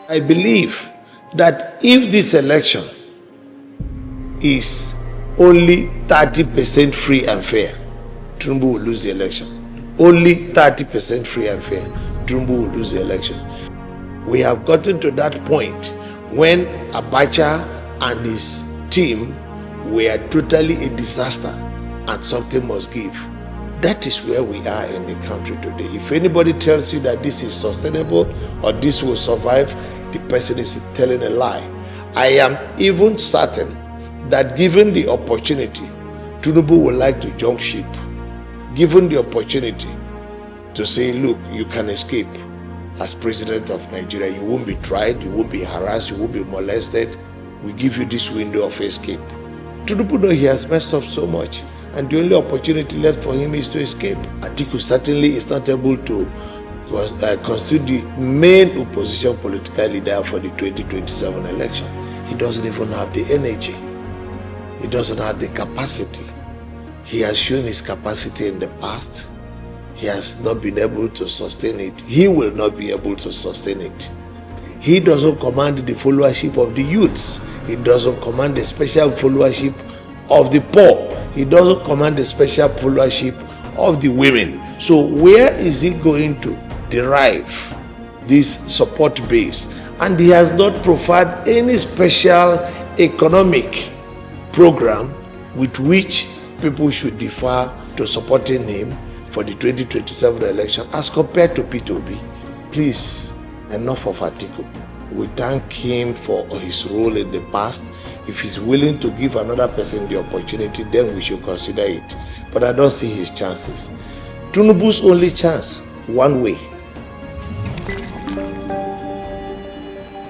I believe that if this election is only 30% free and fair, Tinubu will lose the election. Only 30% free and fair, Tinubu will lose the election. We have gotten to that point when Abacha and his team were totally a disaster and something must give. That is where we are in the country today. If anybody tells you that this is sustainable or this will survive, the person is telling a lie. I am even certain that given the opportunity, Tinubu would like to jump ship. Given the opportunity to say, look, you can escape as president of Nigeria. You won't be tried, you won't be harassed, you won't be molested. We give you this window of escape. Tinubu knows he has messed up so much, and the only opportunity left for him is to escape. Atiku certainly is not able to constitute the main opposition political leader for the 2027 election. He doesn't even have the energy. He doesn't have the capacity. He has shown his capacity in the past. He has not been able to sustain it. He will not be able to sustain it. He doesn't command the followership of the youths. He doesn't command the special followership of the poor. He doesn't command the special followership of the women. So where is he going to derive this support base? And he has not provided any special economic program with which people should defer to supporting him for the 2027 election as compared to Peter Obi. Please, enough of Atiku. We thank him for his role in the past. If he's willing to give another person the opportunity, then we should consider it. But I don't see his chances. Tinubu's only chance, one way.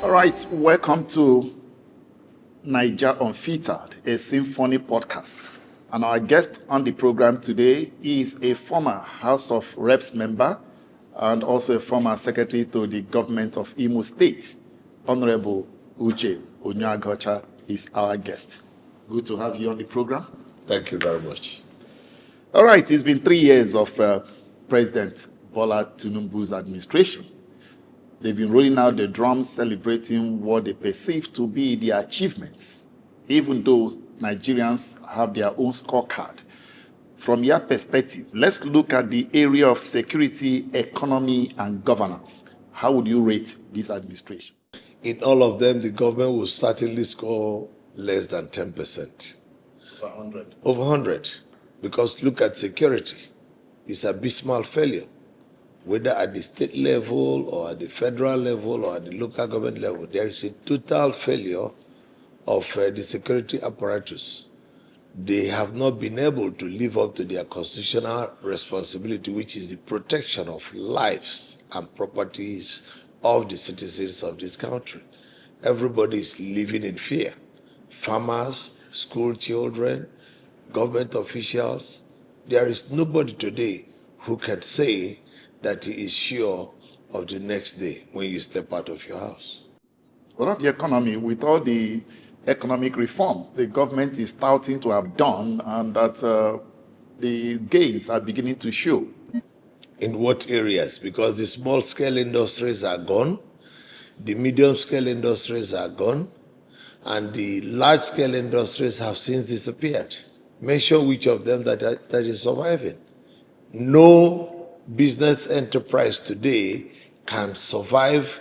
All right, welcome to Naija Unfiltered, a SYMFONI podcast. And our guest on the program today is a former House of Reps member and also a former secretary to the government of Imo State. Honorable Uche Onyeaguocha is our guest. Good to have you on the program. Thank you very much. All right, it's been 3 years of President Bwala Tinubu's administration. They've been rolling out the drums, celebrating what they perceive to be their achievements, even though Nigerians have their own scorecard. From your perspective, let's look at the area of security, economy, and governance. How would you rate this administration? In all of them, the government will certainly score less than 10%. Over 100. Over 100. Because look at security. It's an abysmal failure. Whether at the state level or at the federal level or at the local government level, there is a total failure of the security apparatus. They have not been able to live up to their constitutional responsibility, which is the protection of lives and properties of the citizens of this country. Everybody is living in fear. Farmers, school children, government officials. There is nobody today who can say that he is sure of the next day when you step out of your house. What of the economy? With all the economic reforms the government is touting to have done, and that the gains are beginning to show. In what areas? Because the small-scale industries are gone, the medium-scale industries are gone, and the large-scale industries have since disappeared. Mention which of them that is surviving. No business enterprise today can survive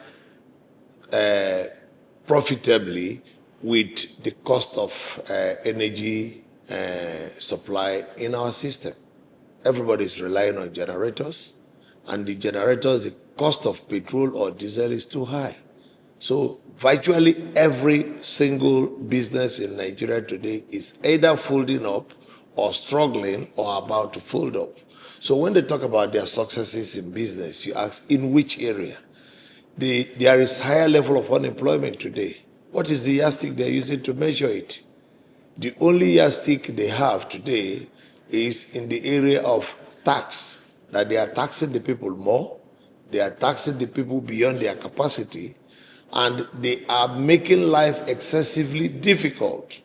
profitably with the cost of energy supply in our system. Everybody is relying on generators, and the generators, the cost of petrol or diesel is too high. So virtually every single business in Nigeria today is either folding up or struggling or about to fold up. So when they talk about their successes in business, you ask, in which area? There is higher level of unemployment today. What is the yardstick they're using to measure it? The only yardstick they have today is in the area of tax, that they are taxing the people more, they are taxing the people beyond their capacity, and they are making life excessively difficult.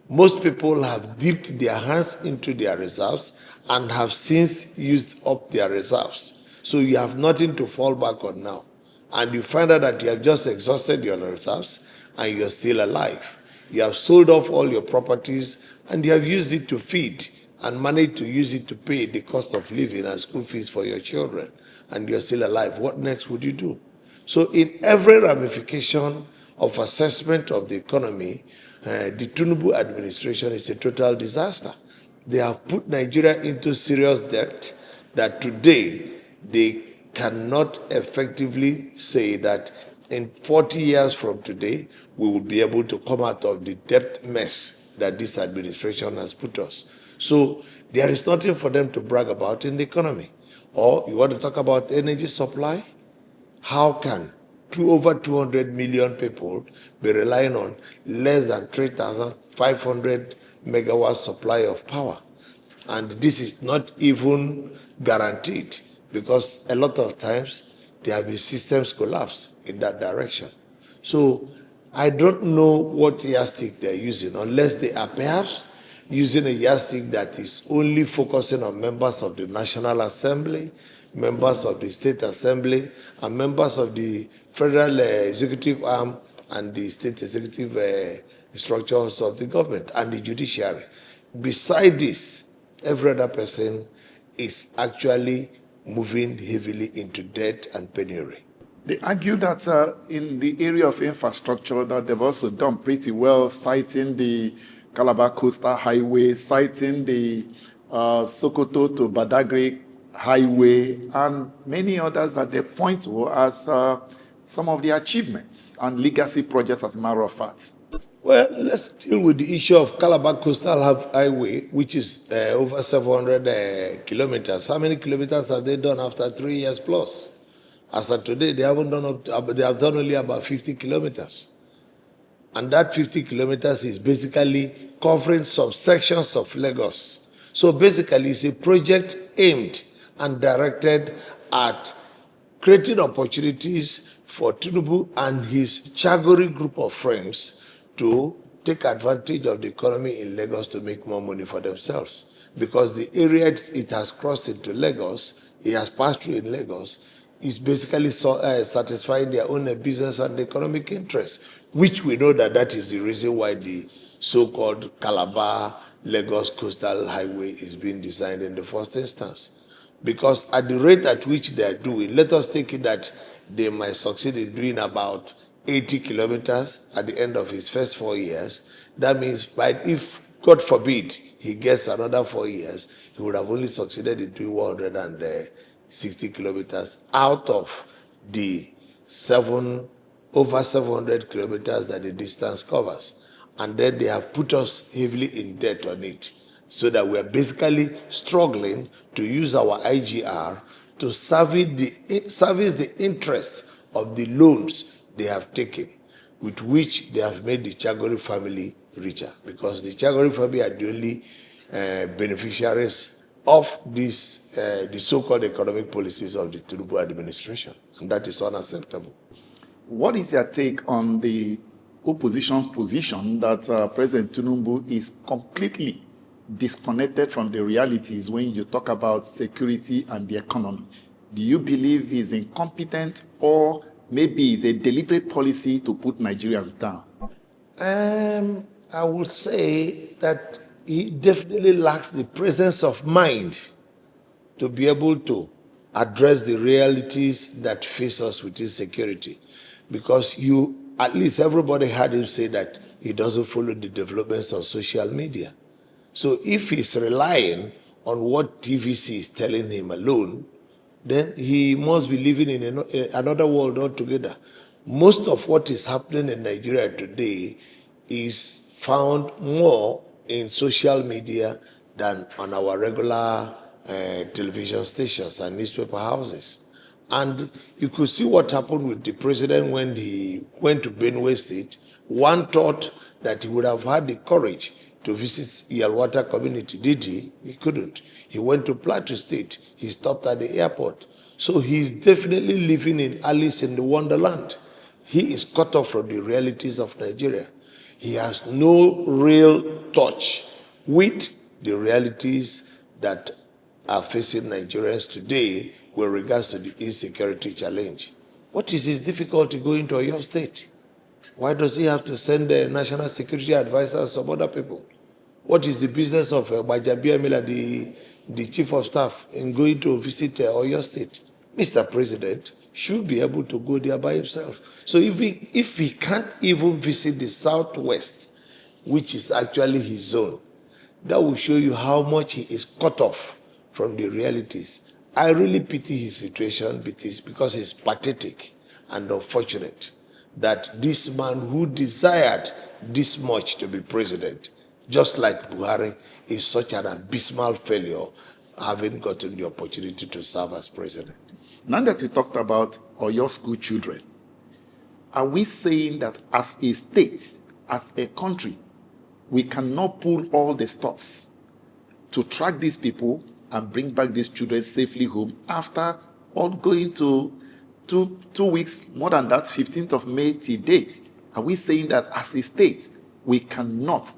Most people have dipped their hands into their reserves and have since used up their reserves. So you have nothing to fall back on now. and you find out that you have just exhausted your reserves and you're still alive. You have sold off all your properties and you have used it to feed and managed to use it to pay the cost of living and school fees for your children, and you're still alive. What next would you do? So in every ramification of assessment of the economy, the Tinubu administration is a total disaster. They have put Nigeria into serious debt that today they cannot effectively say that in 40 years from today, we will be able to come out of the debt mess that this administration has put us. So there is nothing for them to brag about in the economy. Or you want to talk about energy supply? How can over 200 million people be relying on less than 3,500 megawatts supply of power? And this is not even guaranteed, because a lot of times there have been systems collapse in that direction. So I don't know what yardstick they're using, unless they are perhaps using a yardstick that is only focusing on members of the National Assembly, members of the State Assembly, and members of the federal executive arm and the state executive structures of the government and the judiciary. Beside this, every other person is actually moving heavily into debt and penury. They argue that in the area of infrastructure that they've also done pretty well, citing the Calabar Coastal Highway, citing the Sokoto to Badagry Highway, and many others that they point to as some of the achievements and legacy projects, as a matter of fact. Well, let's deal with the issue of Calabar Coastal Highway, which is over 700 kilometers. How many kilometers have they done after 3 years plus? As of today, they haven't done they have done only about 50 kilometers. And that 50 kilometers is basically covering some sections of Lagos. So basically, it's a project aimed and directed at creating opportunities for Tinubu and his Chagori group of friends to take advantage of the economy in Lagos to make more money for themselves. Because the area it has crossed into Lagos, it has passed through in Lagos, is basically satisfying their own business and economic interests, which we know that is the reason why the so-called Calabar Lagos Coastal Highway is being designed in the first instance. Because at the rate at which they are doing, let us take it that they might succeed in doing about 80 kilometers at the end of his first 4 years. That means, if, God forbid, he gets another 4 years, he would have only succeeded in doing 160 kilometers out of the over 700 kilometers that the distance covers. And then they have put us heavily in debt on it, so that we are basically struggling to use our IGR to service the interest of the loans they have taken, with which they have made the Chagori family richer, because the Chagori family are the only beneficiaries of this, the so-called economic policies of the Tinubu administration, and that is unacceptable. What is your take on the opposition's position that President Tinubu is completely disconnected from the realities when you talk about security and the economy? Do you believe he's incompetent, or maybe it's a deliberate policy to put Nigerians down? I would say that he definitely lacks the presence of mind to be able to address the realities that face us with insecurity. Because at least everybody heard him say that he doesn't follow the developments on social media. So if he's relying on what TVC is telling him alone, then he must be living in another world altogether. Most of what is happening in Nigeria today is found more in social media than on our regular television stations and newspaper houses. And you could see what happened with the president when he went to Benue State. One thought that he would have had the courage to visit Yalwata community. Did he? He couldn't. He went to Plateau State. He stopped at the airport. So he's definitely living in Alice in the Wonderland. He is cut off from the realities of Nigeria. He has no real touch with the realities that are facing Nigerians today with regards to the insecurity challenge. What is his difficulty going to your state? Why does he have to send the national security advisor and some other people? What is the business of Bajabi Amila, the chief of staff, in going to visit Oyo State? Mr. President should be able to go there by himself. So if he can't even visit the southwest, which is actually his zone, that will show you how much he is cut off from the realities. I really pity his situation because it's pathetic and unfortunate that this man who desired this much to be president, just like Buhari, is such an abysmal failure, having gotten the opportunity to serve as president. Now that we talked about Oyo school children, are we saying that as a state, as a country, we cannot pull all the stops to track these people and bring back these children safely home after all going to two weeks, more than that, 15th of May till date? Are we saying that as a state, we cannot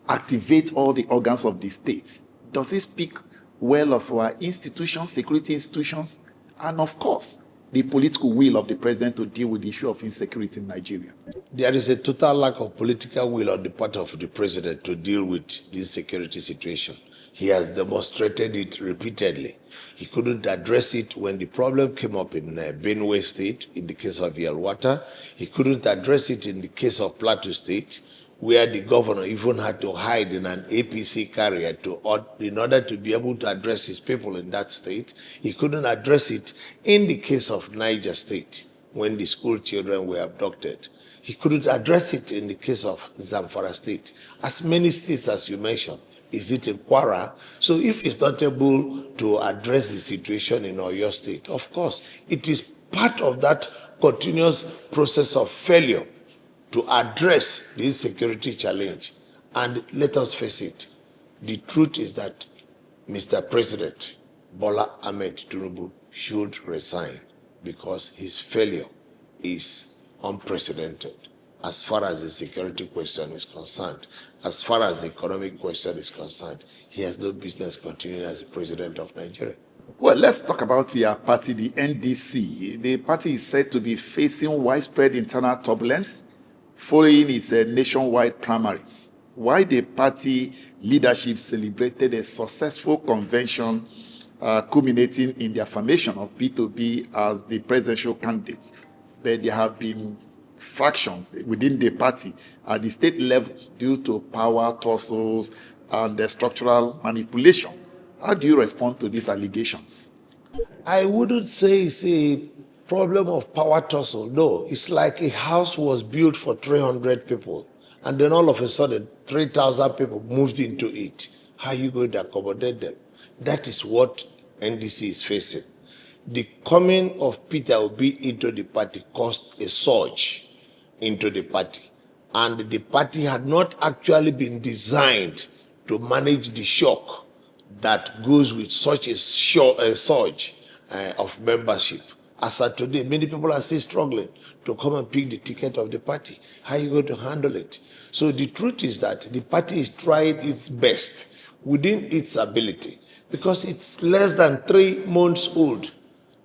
activate all the organs of the state? Does it speak well of our institutions, security institutions, and of course, the political will of the president to deal with the issue of insecurity in Nigeria? There is a total lack of political will on the part of the president to deal with this security situation. He has demonstrated it repeatedly. He couldn't address it when the problem came up in Benue State, in the case of Yelwata. He couldn't address it in the case of Plateau State, where the governor even had to hide in an APC carrier in order to be able to address his people in that state. He couldn't address it in the case of Niger State, when the school children were abducted. He couldn't address it in the case of Zamfara State. As many states as you mentioned, is it in Kwara? So if he's not able to address the situation in Oyo State, of course, it is part of that continuous process of failure to address this security challenge. And let us face it, the truth is that Mr. President Bola Ahmed Tinubu should resign because his failure is unprecedented as far as the security question is concerned. As far as the economic question is concerned, he has no business continuing as the president of Nigeria. Well, let's talk about your party, the NDC. The party is said to be facing widespread internal turbulence following its nationwide primaries. Why the party leadership celebrated a successful convention culminating in the affirmation of Peter Obi as the presidential candidate. But there have been fractions within the party at the state level due to power tussles and structural manipulation. How do you respond to these allegations? I wouldn't say it's a problem of power tussle. No, it's like a house was built for 300 people, and then all of a sudden, 3,000 people moved into it. How are you going to accommodate them? That is what NDC is facing. The coming of Peter Obi into the party caused a surge into the party, and the party had not actually been designed to manage the shock that goes with such a surge of membership. As of today, many people are still struggling to come and pick the ticket of the party. How are you going to handle it? So the truth is that the party is trying its best within its ability, because it's less than 3 months old.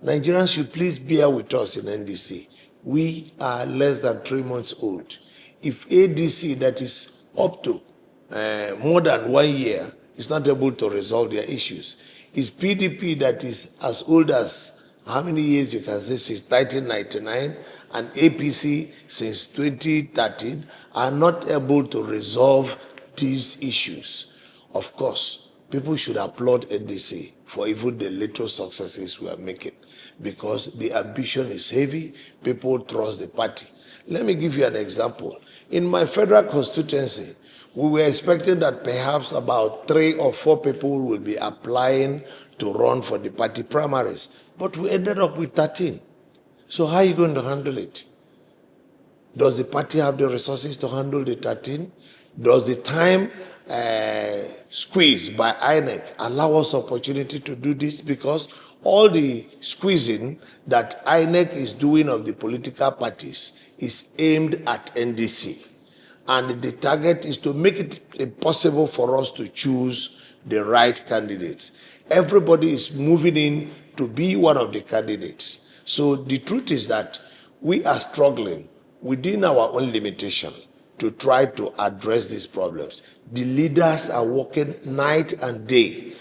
Nigerians should please bear with us in NDC. We are less than 3 months old. If ADC, that is up to more than 1 year, is not able to resolve their issues, is PDP, that is as old as how many years you can say, since 1999, and APC since 2013, are not able to resolve these issues. Of course, people should applaud NDC for even the little successes we are making, because the ambition is heavy. People trust the party. Let me give you an example. In my federal constituency, we were expecting that perhaps about 3 or 4 people will be applying to run for the party primaries, but we ended up with 13. So how are you going to handle it? Does the party have the resources to handle the 13? Does the time squeeze by INEC allow us opportunity to do this? Because all the squeezing that INEC is doing of the political parties is aimed at NDC. And the target is to make it impossible for us to choose the right candidates. Everybody is moving in to be one of the candidates. So the truth is that we are struggling within our own limitation to try to address these problems. The leaders are working night and day.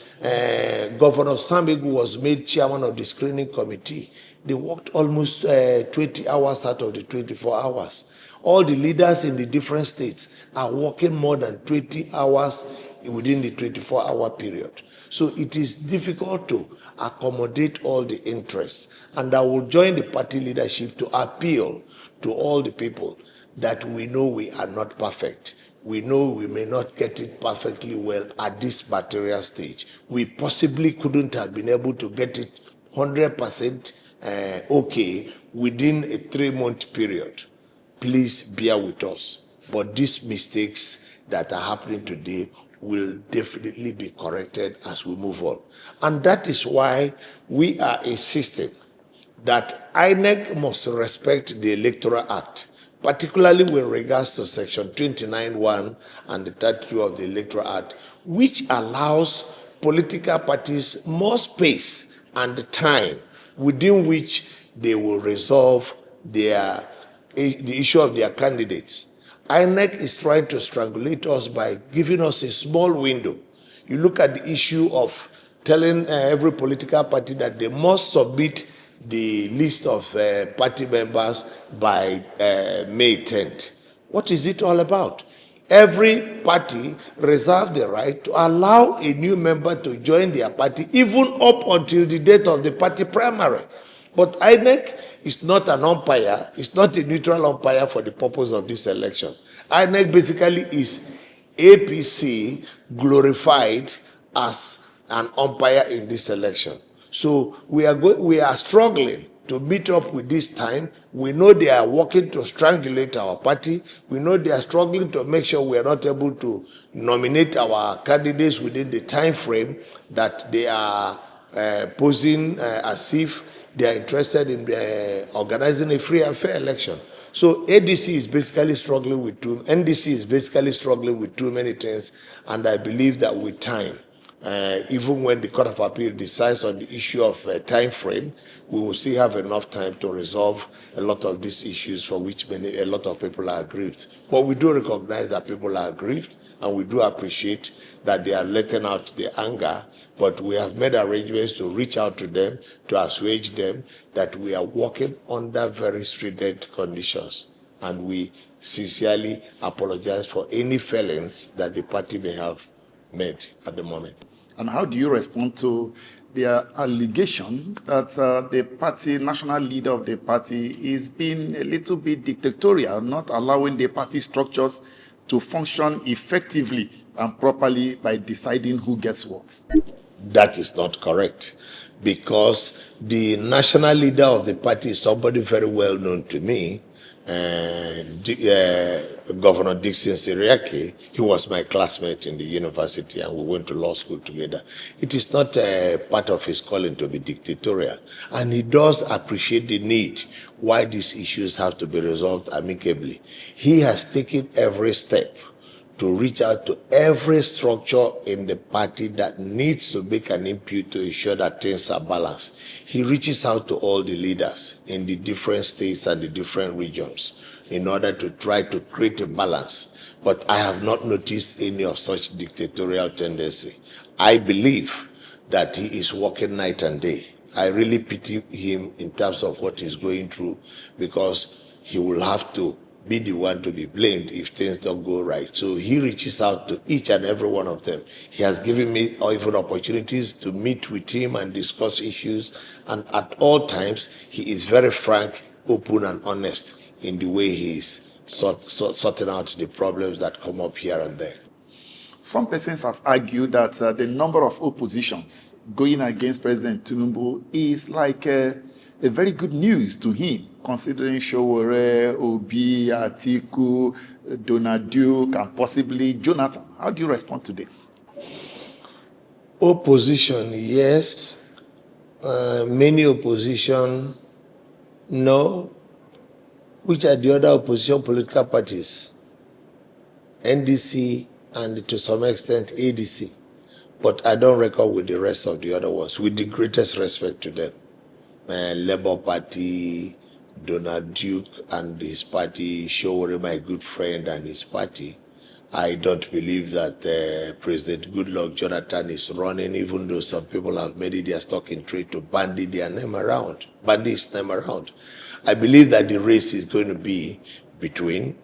Governor Sambegu was made chairman of the screening committee. They worked almost 20 hours out of the 24 hours. All the leaders in the different states are working more than 20 hours within the 24-hour period. So it is difficult to accommodate all the interests. And I will join the party leadership to appeal to all the people that we know we are not perfect. We know we may not get it perfectly well at this material stage. We possibly couldn't have been able to get it 100% okay within a 3-month period. Please bear with us. But these mistakes that are happening today will definitely be corrected as we move on. And that is why we are insisting that INEC must respect the Electoral Act, particularly with regards to Section 29(1) and the 32 of the Electoral Act, which allows political parties more space and time within which they will resolve the issue of their candidates. INEC is trying to strangulate us by giving us a small window. You look at the issue of telling every political party that they must submit the list of party members by May 10th. What is it all about? Every party reserves the right to allow a new member to join their party even up until the date of the party primary. But INEC is not an umpire, it's not a neutral umpire for the purpose of this election. INEC basically is APC glorified as an umpire in this election. So we are struggling to meet up with this time. We know they are working to strangulate our party. We know they are struggling to make sure we are not able to nominate our candidates within the time frame that they are posing as if they are interested in organizing a free and fair election. So ADC is basically struggling with NDC is basically struggling with too many things, and I believe that with time, even when the Court of Appeal decides on the issue of time frame, we will still have enough time to resolve a lot of these issues for which a lot of people are aggrieved. But we do recognize that people are aggrieved, and we do appreciate that they are letting out their anger, but we have made arrangements to reach out to them, to assuage them, that we are working under very stringent conditions. And we sincerely apologize for any failings that the party may have made at the moment. And how do you respond to their allegation that the party, national leader of the party, is being a little bit dictatorial, not allowing the party structures to function effectively and properly by deciding who gets what? That is not correct, because the national leader of the party is somebody very well known to me, Governor Dixon Siriaki. He was my classmate in the university and we went to law school together. It is not part of his calling to be dictatorial, and he does appreciate the need why these issues have to be resolved amicably. He has taken every step to reach out to every structure in the party that needs to make an input to ensure that things are balanced. He reaches out to all the leaders in the different states and the different regions in order to try to create a balance. But I have not noticed any of such dictatorial tendency. I believe that he is working night and day. I really pity him in terms of what he's going through, because he will have to be the one to be blamed if things don't go right. So he reaches out to each and every one of them. He has given me even opportunities to meet with him and discuss issues. And at all times, he is very frank, open, and honest in the way he is sorting out the problems that come up here and there. Some persons have argued that the number of oppositions going against President Tinubu is like a very good news to him, considering Showore, Obi, Atiku, Donald Duke, and possibly Jonathan. How do you respond to this? Opposition, yes. Many opposition, no. Which are the other opposition political parties? NDC and to some extent ADC. But I don't reckon with the rest of the other ones, with the greatest respect to them. Labour Party, Donald Duke and his party, Showore, my good friend, and his party, I don't believe that President Goodluck Jonathan is running, even though some people have made it their stock in trade to bandy his name around. I believe that the race is going to be between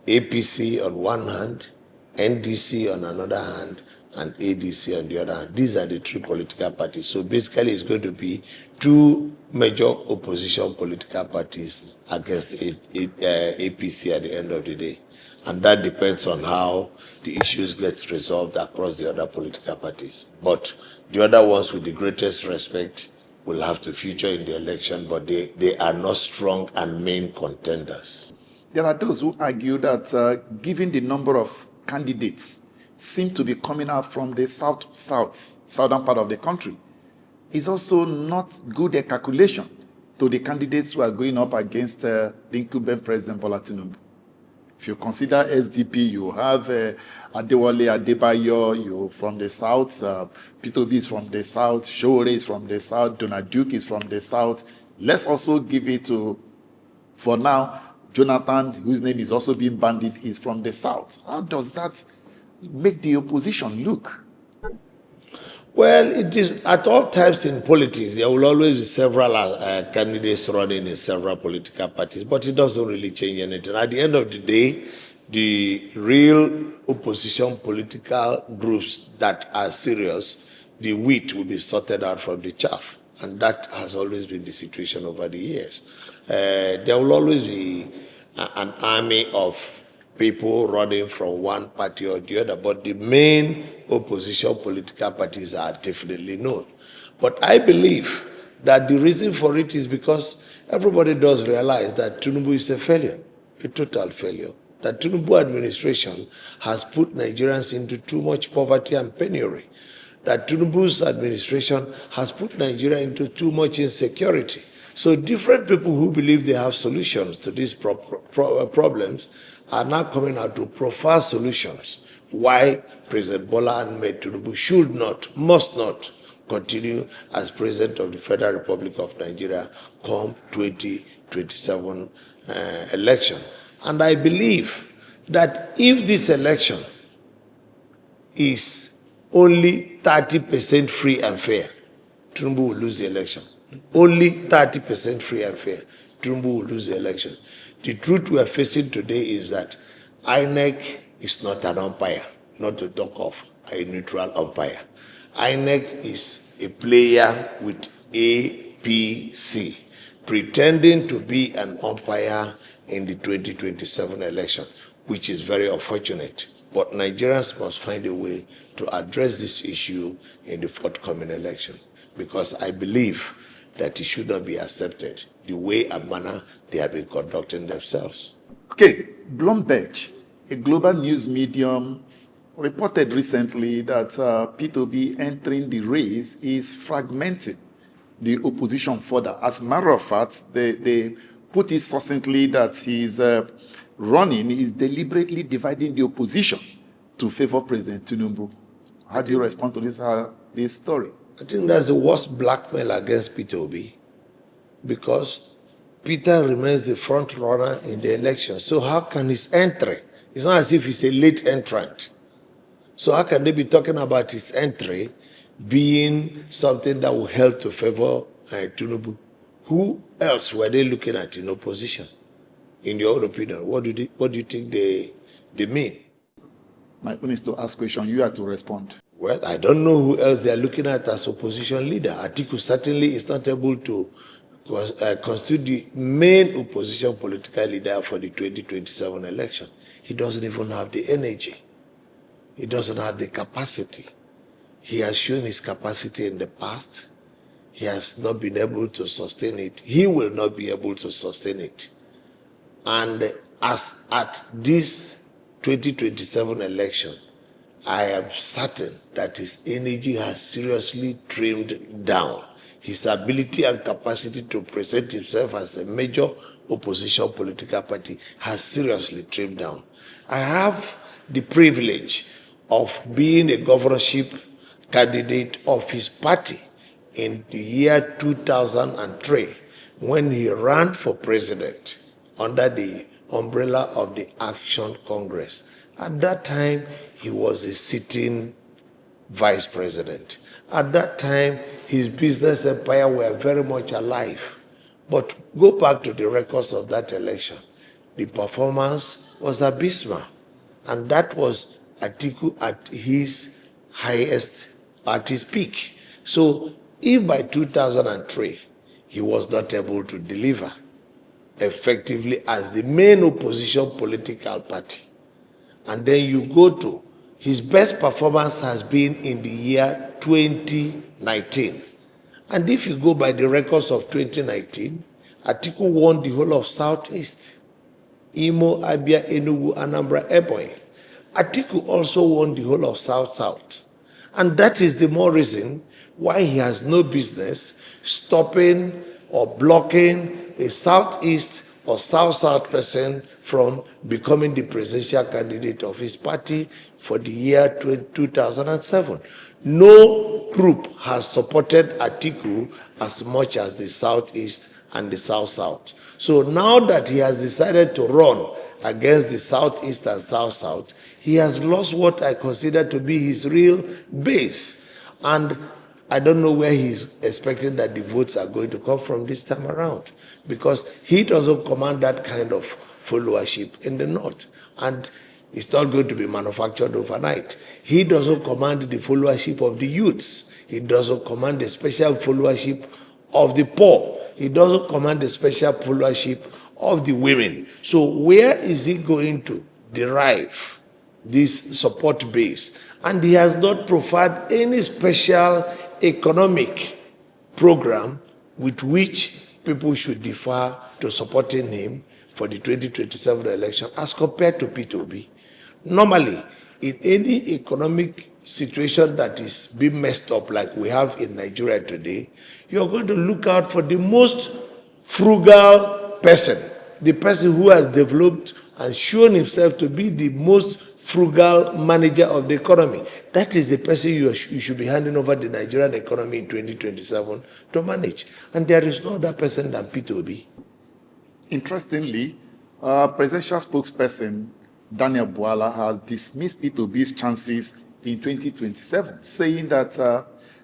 APC on one hand, NDC on another hand, and ADC on the other hand. These are the three political parties. So basically it's going to be two major opposition political parties against APC at the end of the day. And that depends on how the issues get resolved across the other political parties. But the other ones, with the greatest respect, will have to feature in the election, but they are not strong and main contenders. There are those who argue that given the number of candidates seem to be coming out from the southern part of the country, is also not good a calculation to the candidates who are going up against the incumbent President Bola Tinubu. If you consider SDP, you have Adewale Adebayo, you from the south, Peter Obi is from the south, Showore is from the south, Donald Duke is from the south. Let's also give it to, for now, Jonathan, whose name is also being bandied, is from the south. How does that make the opposition look? Well, it is at all times in politics. There will always be several candidates running in several political parties, but it doesn't really change anything. At the end of the day, the real opposition political groups that are serious, the wheat will be sorted out from the chaff. And that has always been the situation over the years. There will always be an army of people running from one party or the other, but the main opposition political parties are definitely known. But I believe that the reason for it is because everybody does realize that Tinubu is a failure, a total failure. That Tinubu administration has put Nigerians into too much poverty and penury. That Tinubu's administration has put Nigeria into too much insecurity. So different people who believe they have solutions to these problems are now coming out to profile solutions why President Bola Tinubu should not, must not continue as President of the Federal Republic of Nigeria come 2027 election. And I believe that if this election is only 30% free and fair, Tinubu will lose the election. Only 30% free and fair, Tinubu will lose the election. The truth we are facing today is that INEC is not an umpire, not to talk of a neutral umpire. INEC is a player with APC, pretending to be an umpire in the 2027 election, which is very unfortunate. But Nigerians must find a way to address this issue in the forthcoming election, because I believe that it should not be accepted the way and manner they have been conducting themselves. Okay, Bondage, a global news medium, reported recently that Peter Obi entering the race is fragmenting the opposition further. As a matter of fact, they put it succinctly that his running is deliberately dividing the opposition to favor President Tinubu. How do you respond to this story? I think that's the worst blackmail against Peter Obi, because Peter remains the front runner in the election. So how can his entry? It's not as if he's a late entrant. So how can they be talking about his entry being something that will help to favor Tinubu? Who else were they looking at in opposition? In your own opinion, what do you think they mean? My own is to ask question. You have to respond. Well, I don't know who else they are looking at as opposition leader. Atiku certainly is not able to constitute the main opposition political leader for the 2027 election. He doesn't even have the energy. He doesn't have the capacity. He has shown his capacity in the past. He has not been able to sustain it. He will not be able to sustain it. And as at this 2027 election, I am certain that his energy has seriously trimmed down. His ability and capacity to present himself as a major opposition political party has seriously trimmed down. I have the privilege of being a governorship candidate of his party in the year 2003, when he ran for president under the umbrella of the Action Congress. At that time, he was a sitting vice president. At that time, his business empire were very much alive. But go back to the records of that election. The performance was abysmal. And that was Atiku at his highest, at his peak. So if by 2003, he was not able to deliver effectively as the main opposition political party, and then you go to his best performance has been in the year 2019. And if you go by the records of 2019, Atiku won the whole of Southeast. Imo, Abia, Enugu, Anambra, Ebonyi. Atiku also won the whole of South-South. And that is the more reason why he has no business stopping or blocking a Southeast or South-South person from becoming the presidential candidate of his party for the year 2007. No group has supported Atiku as much as the Southeast and the South-South. So now that he has decided to run against the Southeast and South-South, he has lost what I consider to be his real base. And I don't know where he's expecting that the votes are going to come from this time around, because he doesn't command that kind of followership in the North. And it's not going to be manufactured overnight. He doesn't command the followership of the youths. He doesn't command the special followership of the poor. He doesn't command the special followership of the women. So where is he going to derive this support base? And he has not provided any special economic program with which people should defer to supporting him for the 2027 election as compared to Peter Obi. Normally, in any economic situation that is being messed up like we have in Nigeria today, you're going to look out for the most frugal person, the person who has developed and shown himself to be the most frugal manager of the economy. That is the person you should be handing over the Nigerian economy in 2027 to manage. And there is no other person than Peter Obi. Interestingly, presidential spokesperson Daniel Bwala has dismissed Peter Obi's chances in 2027, saying that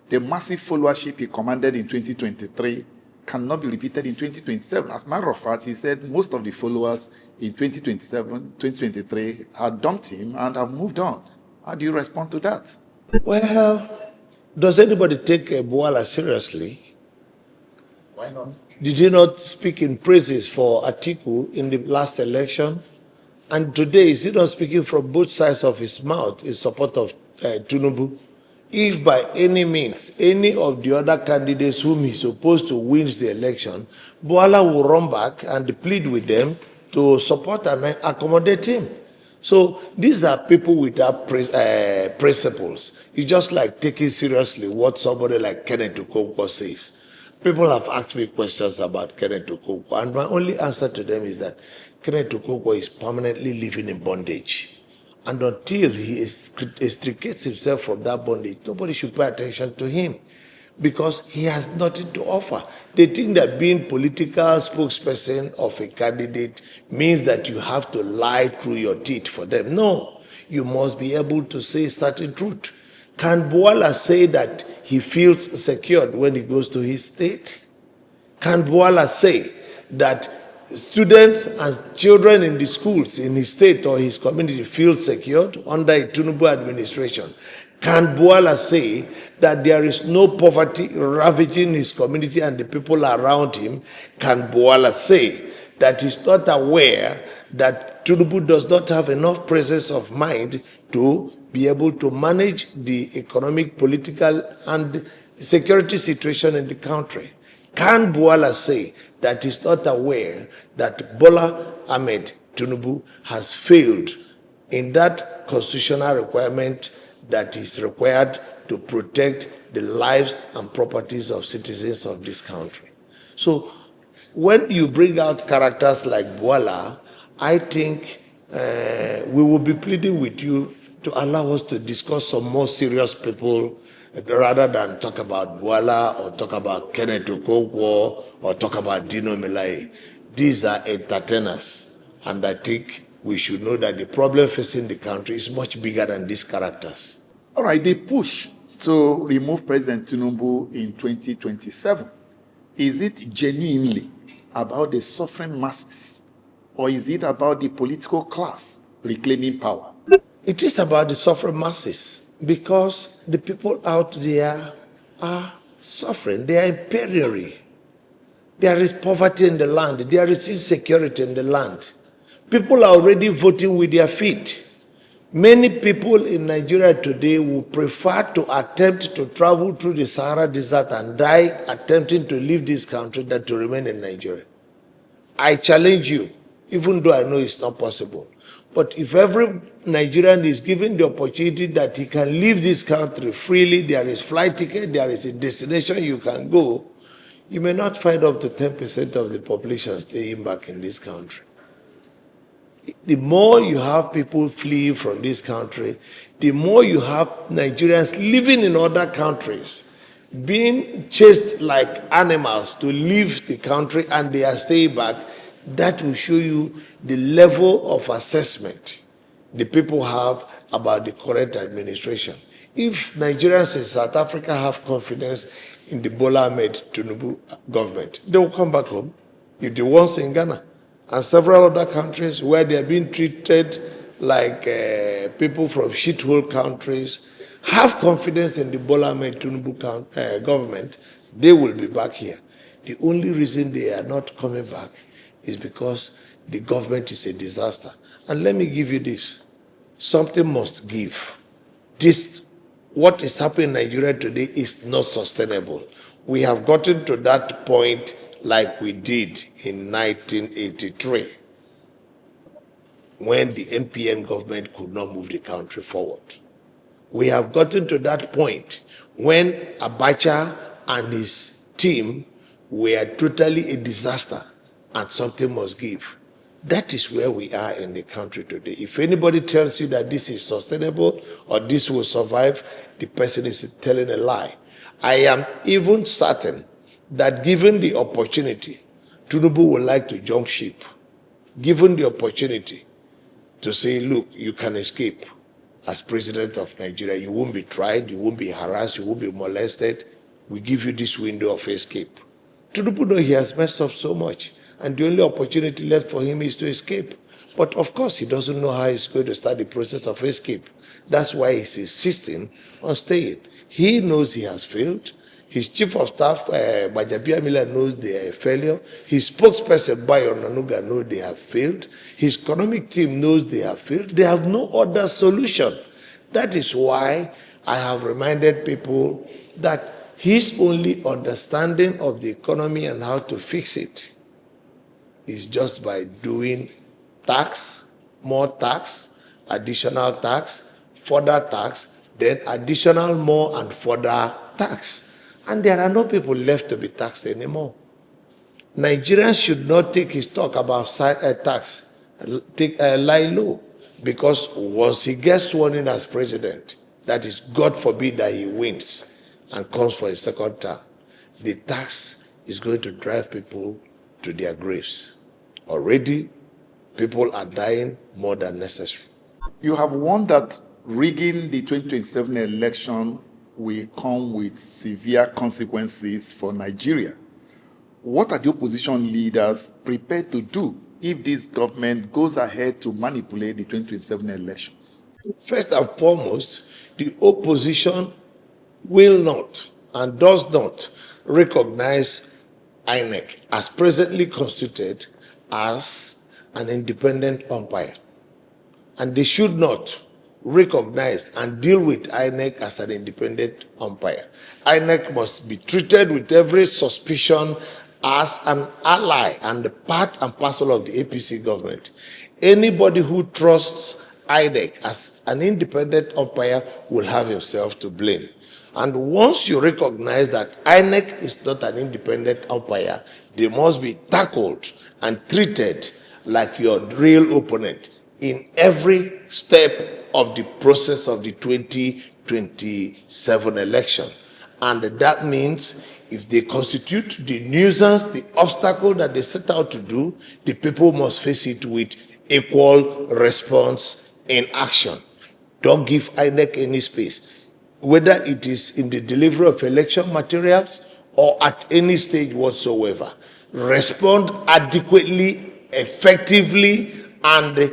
the massive followership he commanded in 2023 cannot be repeated in 2027. As a matter of fact, he said most of the followers in 2023 had dumped him and have moved on. How do you respond to that? Well, does anybody take Bwala seriously? Why not? Did he not speak in praises for Atiku in the last election? And today, is he not speaking from both sides of his mouth in support of Tinubu? If by any means, any of the other candidates whom he's supposed to win the election, Bwala will run back and plead with them to support and accommodate him. So these are people without principles. It's just like taking seriously what somebody like Kenneth Okonkwo says. People have asked me questions about Kenneth Okonkwo, and my only answer to them is that Kenneth Okonkwo is permanently living in bondage. And until he extricates himself from that bondage, nobody should pay attention to him, because he has nothing to offer. They think that being political spokesperson of a candidate means that you have to lie through your teeth for them. No, you must be able to say certain truth. Can Bwala say that he feels secured when he goes to his state? Can Bwala say that students and children in the schools in his state or his community feel secured under a Tinubu administration? Can Bwala say that there is no poverty ravaging his community and the people around him? Can Bwala say that he's not aware that Tinubu does not have enough presence of mind to be able to manage the economic, political, and security situation in the country? Can Bwala say that he's not aware that Bola Ahmed Tinubu has failed in that constitutional requirement that is required to protect the lives and properties of citizens of this country? So when you bring out characters like Bwala, I think we will be pleading with you to allow us to discuss some more serious people rather than talk about Bwala or talk about Kenneth Okonkwo or talk about Dino Melaye. These are entertainers, and I think we should know that the problem facing the country is much bigger than these characters. All right, the push to remove President Tinubu in 2027, is it genuinely about the suffering masses, or is it about the political class reclaiming power? It is about the suffering masses, because the people out there are suffering. They are in penury. There is poverty in the land. There is insecurity in the land. People are already voting with their feet. Many people in Nigeria today would prefer to attempt to travel through the Sahara Desert and die attempting to leave this country than to remain in Nigeria. I challenge you, even though I know it's not possible. But if every Nigerian is given the opportunity that he can leave this country freely, there is flight ticket, there is a destination you can go, you may not find up to 10% of the population staying back in this country. The more you have people fleeing from this country, the more you have Nigerians living in other countries, being chased like animals to leave the country, and they are staying back. That will show you the level of assessment the people have about the current administration. If Nigerians in South Africa have confidence in the Bwala Tinubu government, they will come back home. If the ones in Ghana and several other countries where they are being treated like people from shithole countries have confidence in the Bwala Tinubu government, they will be back here. The only reason they are not coming back is because the government is a disaster. And let me give you this. Something must give. This, what is happening in Nigeria today, is not sustainable. We have gotten to that point like we did in 1983, when the MPN government could not move the country forward. We have gotten to that point when Abacha and his team were totally a disaster, and something must give. That is where we are in the country today. If anybody tells you that this is sustainable or this will survive, the person is telling a lie. I am even certain that given the opportunity, Tinubu would like to jump ship. Given the opportunity to say, look, you can escape as president of Nigeria. You won't be tried, you won't be harassed, you won't be molested. We give you this window of escape. Tinubu knows he has messed up so much, and the only opportunity left for him is to escape. But of course, he doesn't know how he's going to start the process of escape. That's why he's insisting on staying. He knows he has failed. His chief of staff, Bajabia Miller, knows they are a failure. His spokesperson, Bayo Nanuga, knows they have failed. His economic team knows they have failed. They have no other solution. That is why I have reminded people that his only understanding of the economy and how to fix it is just by doing tax, more tax, additional tax, further tax, then additional more and further tax. And there are no people left to be taxed anymore. Nigerians should not take his talk about tax, lie low, because once he gets sworn in as president, that is, God forbid that he wins and comes for a second term, the tax is going to drive people to their graves. Already, people are dying more than necessary. You have warned that rigging the 2027 election will come with severe consequences for Nigeria. What are the opposition leaders prepared to do if this government goes ahead to manipulate the 2027 elections? First and foremost, the opposition will not and does not recognize INEC as presently constituted as an independent umpire. And they should not recognize and deal with INEC as an independent umpire. INEC must be treated with every suspicion as an ally and part and parcel of the APC government. Anybody who trusts INEC as an independent umpire will have himself to blame. And once you recognize that INEC is not an independent umpire, they must be tackled and treated like your real opponent in every step of the process of the 2027 2027 election. And that means if they constitute the nuisance, the obstacle that they set out to do, the people must face it with equal response in action. Don't give INEC any space, whether it is in the delivery of election materials or at any stage whatsoever. Respond adequately, effectively, and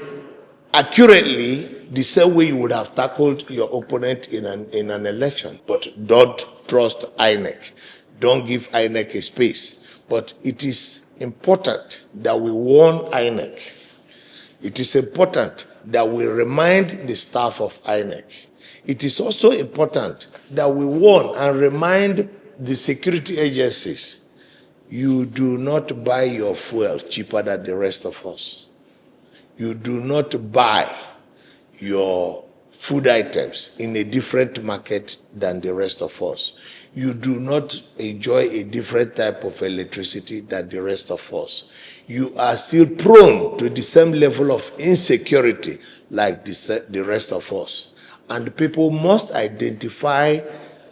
accurately the same way you would have tackled your opponent in an election. But don't trust INEC. Don't give INEC a space. But it is important that we warn INEC. It is important that we remind the staff of INEC. It is also important that we warn and remind the security agencies. You do not buy your fuel cheaper than the rest of us. You do not buy your food items in a different market than the rest of us. You do not enjoy a different type of electricity than the rest of us. You are still prone to the same level of insecurity like the rest of us. And people must identify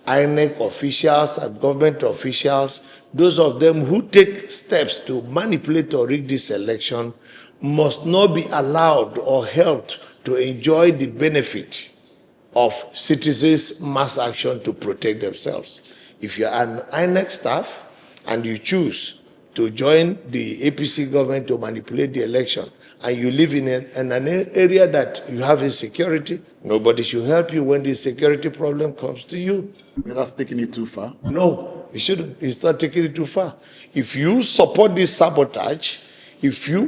INEC officials and government officials, those of them who take steps to manipulate or rig this election, must not be allowed or helped to enjoy the benefit of citizens' mass action to protect themselves. If you're an INEC staff and you choose to join the APC government to manipulate the election, and you live in an area that you have insecurity, nobody should help you when the security problem comes to you. That's taking it too far. No, it shouldn't. It's not taking it too far. If you support this sabotage,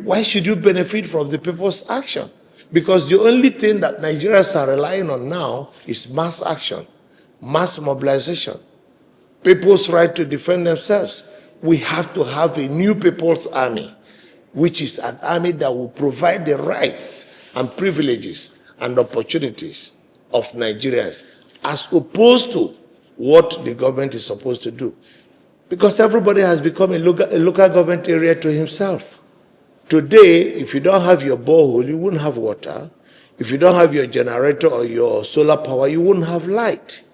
why should you benefit from the people's action? Because the only thing that Nigerians are relying on now is mass action, mass mobilization, people's right to defend themselves. We have to have a new people's army, which is an army that will provide the rights and privileges and opportunities of Nigerians, as opposed to what the government is supposed to do. Because everybody has become a local government area to himself. Today, if you don't have your borehole, you wouldn't have water. If you don't have your generator or your solar power, you wouldn't have light.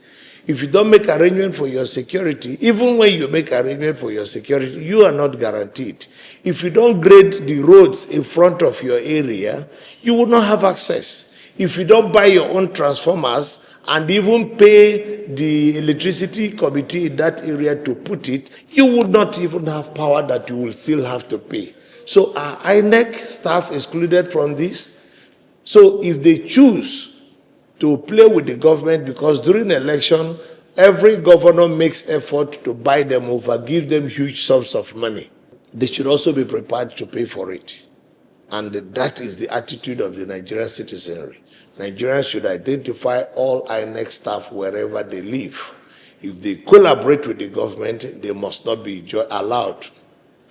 If you don't make arrangement for your security, even when you make arrangement for your security, you are not guaranteed. If you don't grade the roads in front of your area, you will not have access. If you don't buy your own transformers and even pay the electricity committee in that area to put it, you would not even have power that you will still have to pay. So are INEC staff excluded from this? So if they choose to play with the government, because during election, every governor makes effort to buy them over, give them huge sums of money, they should also be prepared to pay for it. And that is the attitude of the Nigerian citizenry. Nigerians should identify all INEC staff wherever they live. If they collaborate with the government, they must not be allowed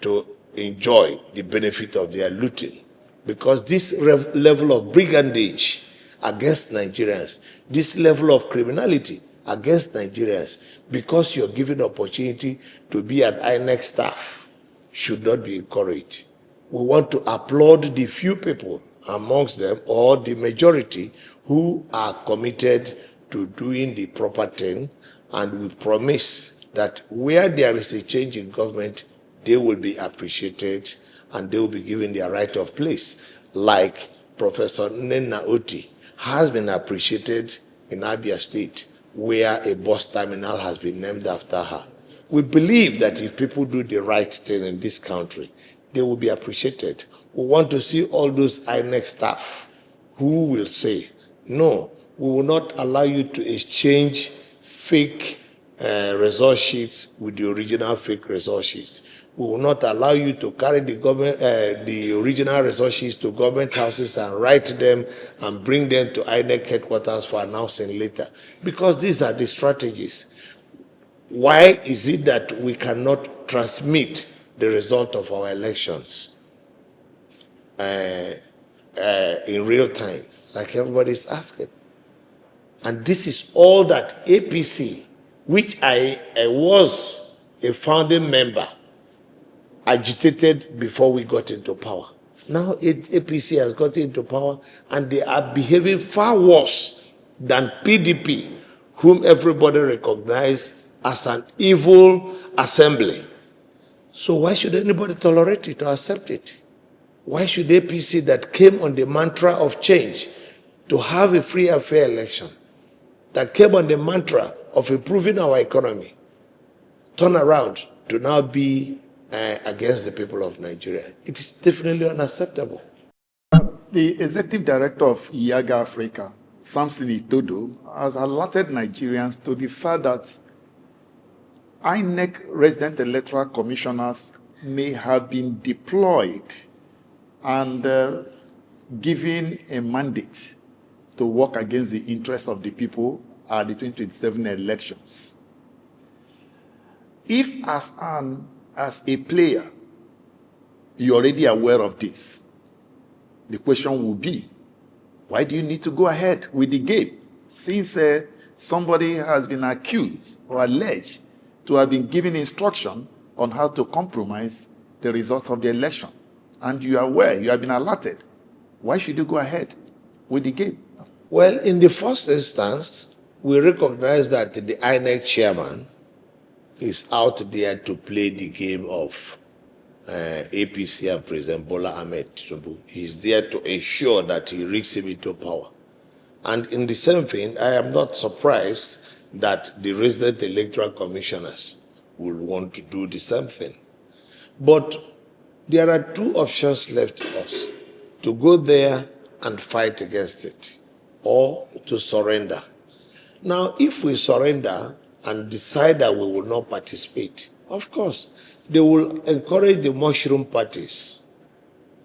to enjoy the benefit of their looting. Because this level of brigandage against Nigerians, this level of criminality against Nigerians, because you're given opportunity to be an INEC staff, should not be encouraged. We want to applaud the few people amongst them, or the majority, who are committed to doing the proper thing, and we promise that where there is a change in government, they will be appreciated and they will be given their right of place. Like Professor Nnenna Oti has been appreciated in Abia State, where a bus terminal has been named after her. We believe that if people do the right thing in this country, they will be appreciated. We want to see all those INEC staff who will say, no, we will not allow you to exchange fake result sheets with the original fake result sheets. We will not allow you to carry the original result sheets to government houses and write them and bring them to INEC headquarters for announcing later. Because these are the strategies. Why is it that we cannot transmit the result of our elections in real time, like everybody is asking? And this is all that APC, which I was a founding member, agitated before we got into power. Now APC has got into power and they are behaving far worse than PDP, whom everybody recognized as an evil assembly. So why should anybody tolerate it or accept it? Why should APC, that came on the mantra of change, to have a free and fair election, that came on the mantra of improving our economy, turn around to now be against the people of Nigeria? It is definitely unacceptable. The executive director of IAGA Africa, Samson Itodo, has alerted Nigerians to the fact that INEC resident electoral commissioners may have been deployed and given a mandate to work against the interests of the people at the 2027 elections. If as a player, you're already aware of this, the question will be, why do you need to go ahead with the game? Since somebody has been accused or alleged to have been given instruction on how to compromise the results of the election, and you are aware, you have been alerted, why should you go ahead with the game? Well, in the first instance, we recognize that the INEC chairman is out there to play the game of APC and President Bola Ahmed Tinubu. He's there to ensure that he rigs him into power. And in the same vein, I am not surprised that the resident electoral commissioners will want to do the same thing. But there are two options left to us: to go there and fight against it, or to surrender. Now, if we surrender and decide that we will not participate, of course, they will encourage the mushroom parties.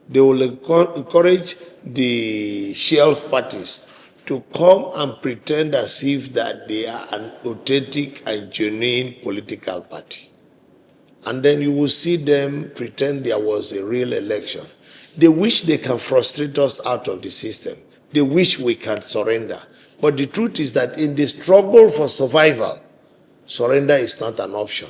They will encourage the shelf parties to come and pretend as if that they are an authentic and genuine political party. And then you will see them pretend there was a real election. They wish they can frustrate us out of the system. They wish we can surrender. But the truth is that in the struggle for survival, surrender is not an option.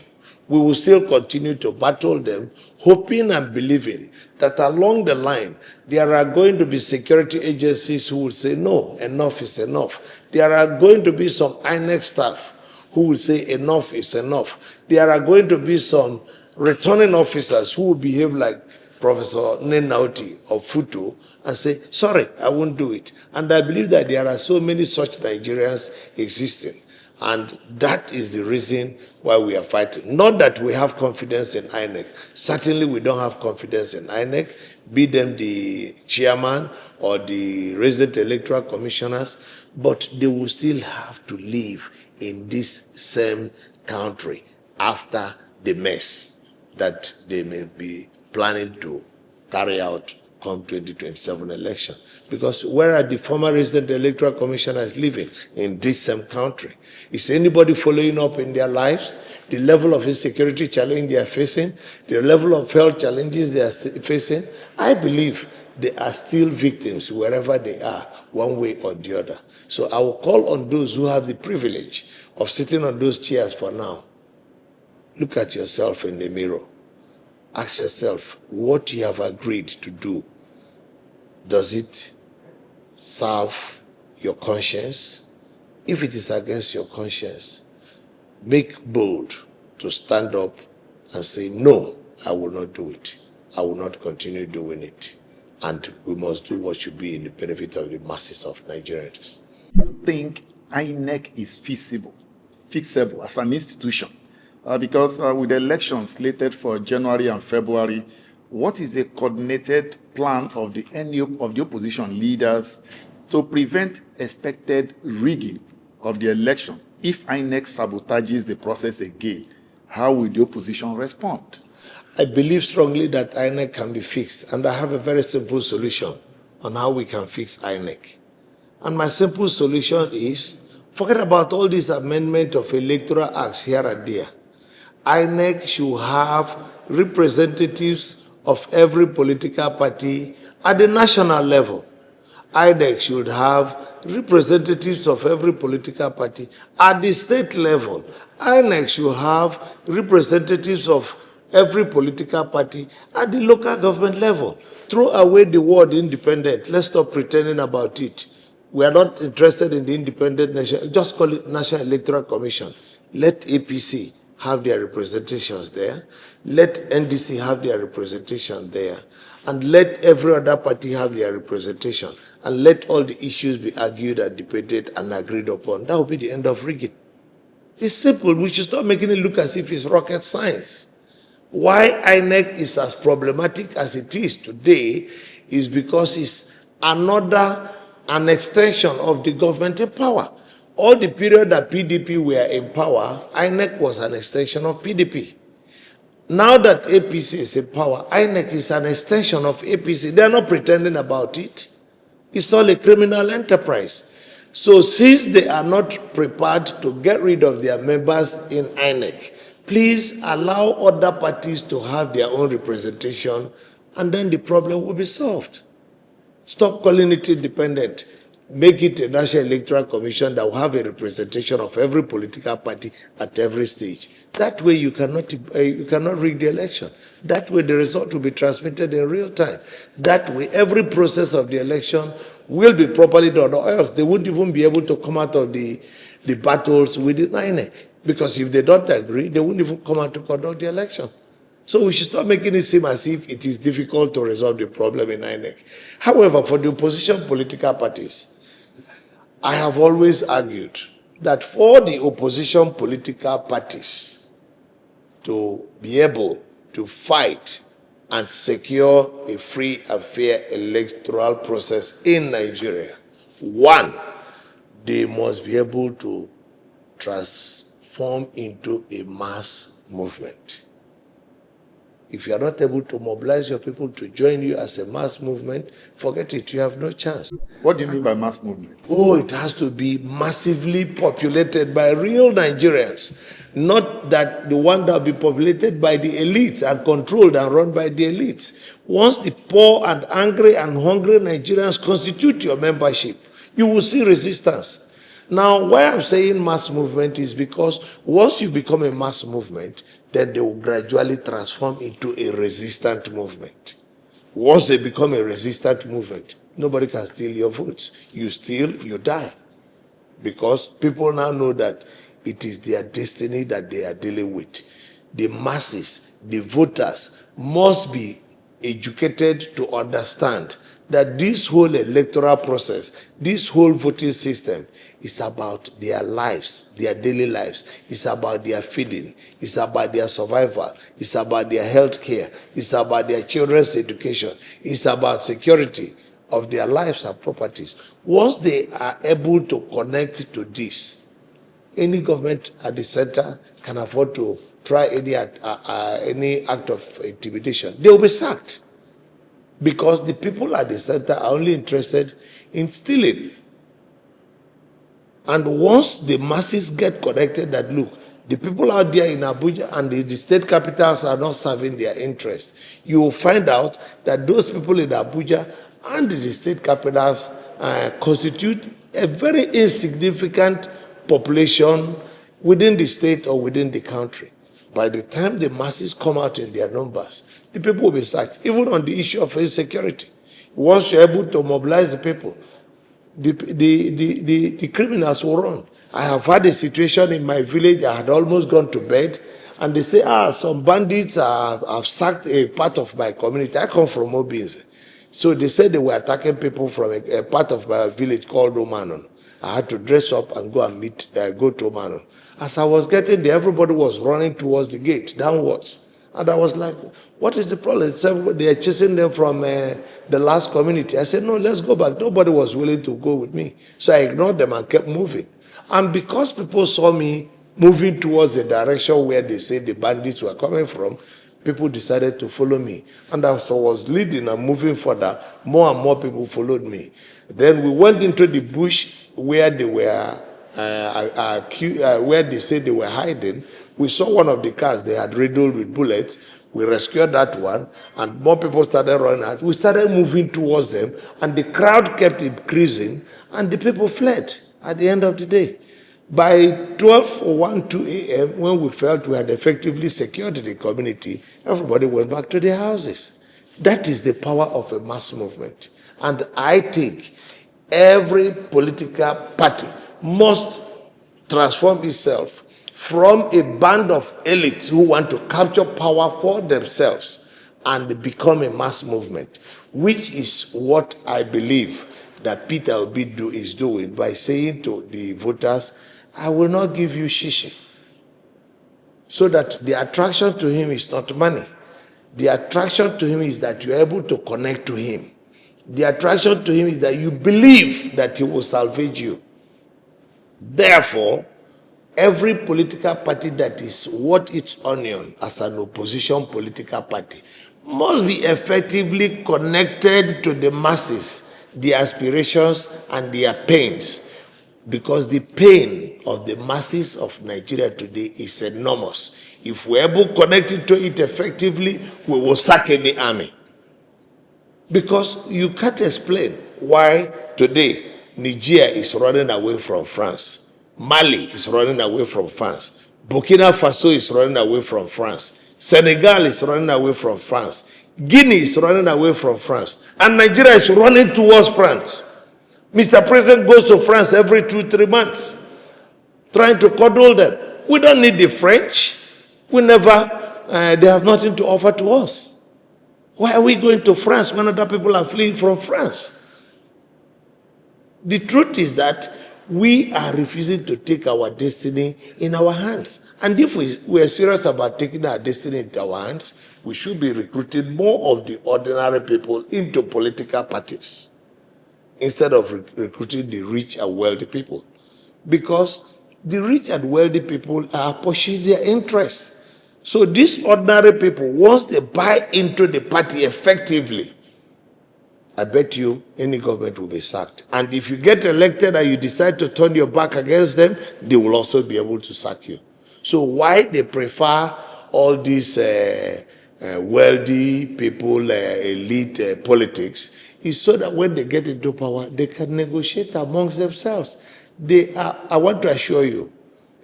We will still continue to battle them, hoping and believing that along the line, there are going to be security agencies who will say, no, enough is enough. There are going to be some INEC staff who will say, enough is enough. There are going to be some returning officers who will behave like Professor Nenauti of Futu and say, sorry, I won't do it. And I believe that there are so many such Nigerians existing. And that is the reason why we are fighting. Not that we have confidence in INEC. Certainly we don't have confidence in INEC, be them the chairman or the resident electoral commissioners, but they will still have to live in this same country after the mess that they may be planning to carry out come 2027 election. Because where are the former resident electoral commissioners living? In this same country. Is anybody following up in their lives? The level of insecurity challenge they are facing, the level of health challenges they are facing, I believe they are still victims wherever they are, one way or the other. So I will call on those who have the privilege of sitting on those chairs for now. Look at yourself in the mirror. Ask yourself what you have agreed to do. Does it serve your conscience? If it is against your conscience, make bold to stand up and say, no, I will not do it. I will not continue doing it. And we must do what should be in the benefit of the masses of Nigerians. You think INEC is fixable as an institution? Because with the elections slated for January and February, what is a coordinated plan of the opposition leaders to prevent expected rigging of the election? If INEC sabotages the process again, how will the opposition respond? I believe strongly that INEC can be fixed, and I have a very simple solution on how we can fix INEC. And my simple solution is, forget about all this amendment of electoral acts here and there. INEC should have representatives of every political party at the national level. INEC should have representatives of every political party at the state level. INEC should have representatives of every political party at the local government level. Throw away the word independent. Let's stop pretending about it. We are not interested in the independent nation. Just call it National Electoral Commission. Let APC have their representations there. Let NDC have their representation there. And let every other party have their representation. And let all the issues be argued and debated and agreed upon. That will be the end of rigging. It's simple. We should stop making it look as if it's rocket science. Why INEC is as problematic as it is today is because it's an extension of the government in power. All the period that PDP were in power, INEC was an extension of PDP. Now that APC is in power, INEC is an extension of APC. They're not pretending about it. It's all a criminal enterprise. So since they are not prepared to get rid of their members in INEC, please allow other parties to have their own representation, and then the problem will be solved. Stop calling it independent. Make it a National Electoral Commission that will have a representation of every political party at every stage. That way you cannot rig the election. That way the result will be transmitted in real time. That way every process of the election will be properly done, or else they won't even be able to come out of the battles within INEC. Because if they don't agree, they won't even come out to conduct the election. So we should stop making it seem as if it is difficult to resolve the problem in INEC. However, for the opposition political parties, I have always argued that for the opposition political parties to be able to fight and secure a free and fair electoral process in Nigeria, one, they must be able to transform into a mass movement. If you are not able to mobilize your people to join you as a mass movement, forget it, you have no chance. What do you mean by mass movement? Oh, it has to be massively populated by real Nigerians, not that the one that will be populated by the elites and controlled and run by the elites. Once the poor and angry and hungry Nigerians constitute your membership, you will see resistance. Now, why I'm saying mass movement is because once you become a mass movement, then they will gradually transform into a resistant movement. Once they become a resistant movement, nobody can steal your votes. You steal, you die. Because people now know that it is their destiny that they are dealing with. The masses, the voters, must be educated to understand that this whole electoral process, this whole voting system is about their lives, their daily lives. It's about their feeding. It's about their survival. It's about their health care. It's about their children's education. It's about security of their lives and properties. Once they are able to connect to this, any government at the center can afford to try any act of intimidation. They will be sacked. Because the people at the center are only interested in stealing. And once the masses get connected that, look, the people out there in Abuja and the state capitals are not serving their interest, you will find out that those people in Abuja and the state capitals constitute a very insignificant population within the state or within the country. By the time the masses come out in their numbers, the people will be sacked, even on the issue of insecurity. Once you're able to mobilize the people, the criminals will run. I have had a situation in my village. I had almost gone to bed, and they say, some bandits have sacked a part of my community. I come from Obis. So they said they were attacking people from a part of my village called Omanon. I had to dress up and go and go to Omanon. As I was getting there, everybody was running towards the gate, downwards. And I was like, what is the problem? They are chasing them from the last community. I said, no, let's go back. Nobody was willing to go with me. So I ignored them and kept moving. And because people saw me moving towards the direction where they said the bandits were coming from, people decided to follow me. And as I was leading and moving further, more and more people followed me. Then we went into the bush where they were, where they said they were hiding. We saw one of the cars they had riddled with bullets. We rescued that one, and more people started running out. We started moving towards them, and the crowd kept increasing, and the people fled at the end of the day. By 12:02 a.m., when we felt we had effectively secured the community, everybody went back to their houses. That is the power of a mass movement. And I think Every political party must transform itself from a band of elites who want to capture power for themselves and become a mass movement, which is what I believe that Peter Obi is doing by saying to the voters, I will not give you shishi. So that the attraction to him is not money. The attraction to him is that you're able to connect to him. The attraction to him is that you believe that he will salvage you. Therefore, every political party that is worth its onion as an opposition political party must be effectively connected to the masses, their aspirations and their pains. Because the pain of the masses of Nigeria today is enormous. If we're able to connect to it effectively, we will sack any army. Because you can't explain why today Niger is running away from France. Mali is running away from France. Burkina Faso is running away from France. Senegal is running away from France. Guinea is running away from France. And Nigeria is running towards France. Mr. President goes to France every 2-3 months, trying to cuddle them. We don't need the French. They have nothing to offer to us. Why are we going to France when other people are fleeing from France? The truth is that we are refusing to take our destiny in our hands. And if we are serious about taking our destiny into our hands, we should be recruiting more of the ordinary people into political parties instead of recruiting the rich and wealthy people. Because the rich and wealthy people are pushing their interests. So these ordinary people, once they buy into the party effectively, I bet you any government will be sacked. And if you get elected and you decide to turn your back against them, they will also be able to sack you. So why they prefer all these wealthy people, elite politics, is so that when they get into power, they can negotiate amongst themselves. I want to assure you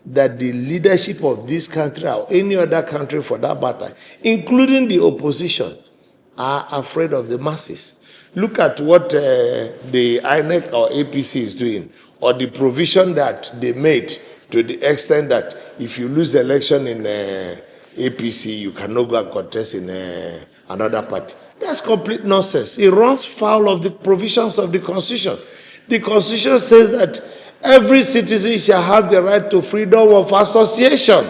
that the leadership of this country or any other country for that matter, including the opposition, are afraid of the masses. Look at what the INEC or APC is doing, or the provision that they made to the extent that if you lose the election in APC, you cannot go and contest in another party. That's complete nonsense. It runs foul of the provisions of the Constitution. The Constitution says that every citizen shall have the right to freedom of association.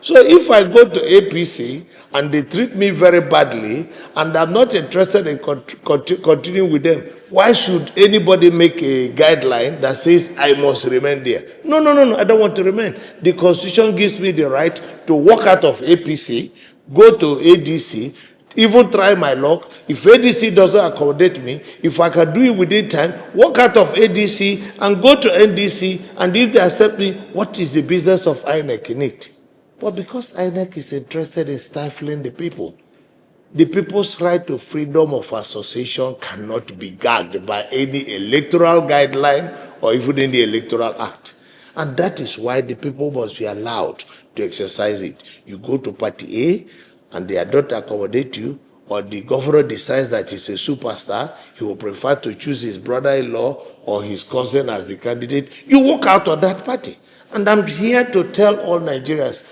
So if I go to APC and they treat me very badly and I'm not interested in continuing with them, why should anybody make a guideline that says I must remain there? No, I don't want to remain. The Constitution gives me the right to walk out of APC, go to ADC, even try my luck. If ADC doesn't accommodate me, if I can do it within time, walk out of ADC and go to NDC, and if they accept me, what is the business of INEC in it? But because INEC is interested in stifling the people's right to freedom of association cannot be gagged by any electoral guideline or even in the Electoral Act. And that is why the people must be allowed to exercise it. You go to party A, and they don't accommodate you, or the governor decides that he's a superstar, he will prefer to choose his brother-in-law or his cousin as the candidate, you walk out of that party. And I'm here to tell all Nigerians,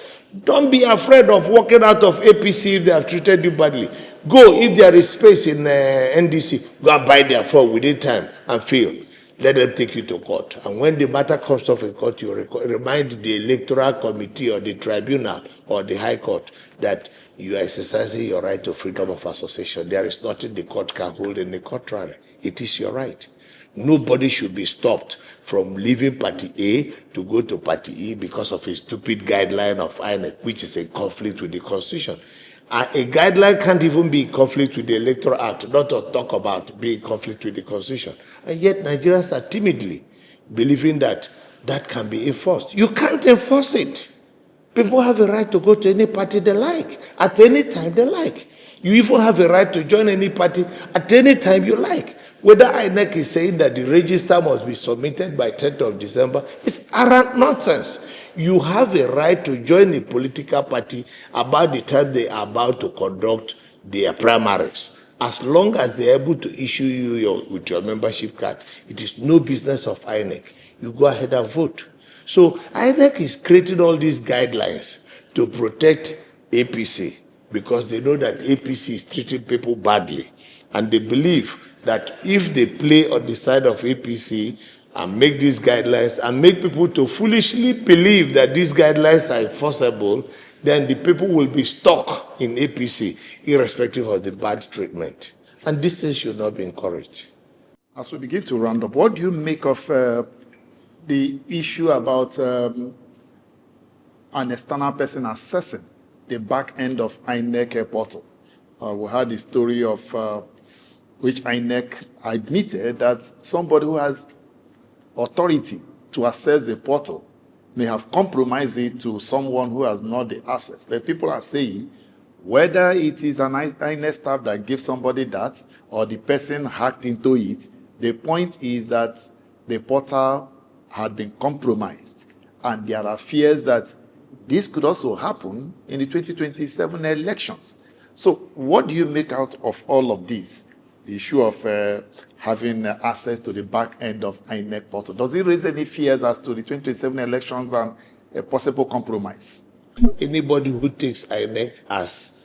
don't be afraid of walking out of APC if they have treated you badly. Go, if there is space in NDC, go and buy their phone within time and fail. Let them take you to court. And when the matter comes off in court, you remind the electoral committee or the tribunal or the high court that you are exercising your right to freedom of association. There is nothing the court can hold in the contrary. It is your right. Nobody should be stopped from leaving party A to go to party E because of a stupid guideline of INEC, which is in conflict with the Constitution. A guideline can't even be in conflict with the Electoral Act, not to talk about being in conflict with the Constitution. And yet Nigerians are timidly believing that that can be enforced. You can't enforce it. People have a right to go to any party they like, at any time they like. You even have a right to join any party at any time you like. Whether INEC is saying that the register must be submitted by 10th of December, it's arrant nonsense. You have a right to join a political party about the time they are about to conduct their primaries. As long as they're able to issue you with your membership card, it is no business of INEC. You go ahead and vote. So INEC is creating all these guidelines to protect APC because they know that APC is treating people badly. And they believe that if they play on the side of APC and make these guidelines and make people to foolishly believe that these guidelines are enforceable, then the people will be stuck in APC, irrespective of the bad treatment. And this thing should not be encouraged. As we begin to round up, what do you make of the issue about an external person assessing the back end of INEC portal? We had the story of which INEC admitted that somebody who has authority to access the portal may have compromised it to someone who has not the access. But people are saying whether it is an INEC staff that gives somebody that or the person hacked into it, the point is that the portal had been compromised. And there are fears that this could also happen in the 2027 elections. So what do you make out of all of this? The issue of having access to the back end of INEC portal. Does it raise any fears as to the 2027 elections and a possible compromise? Anybody who takes INEC as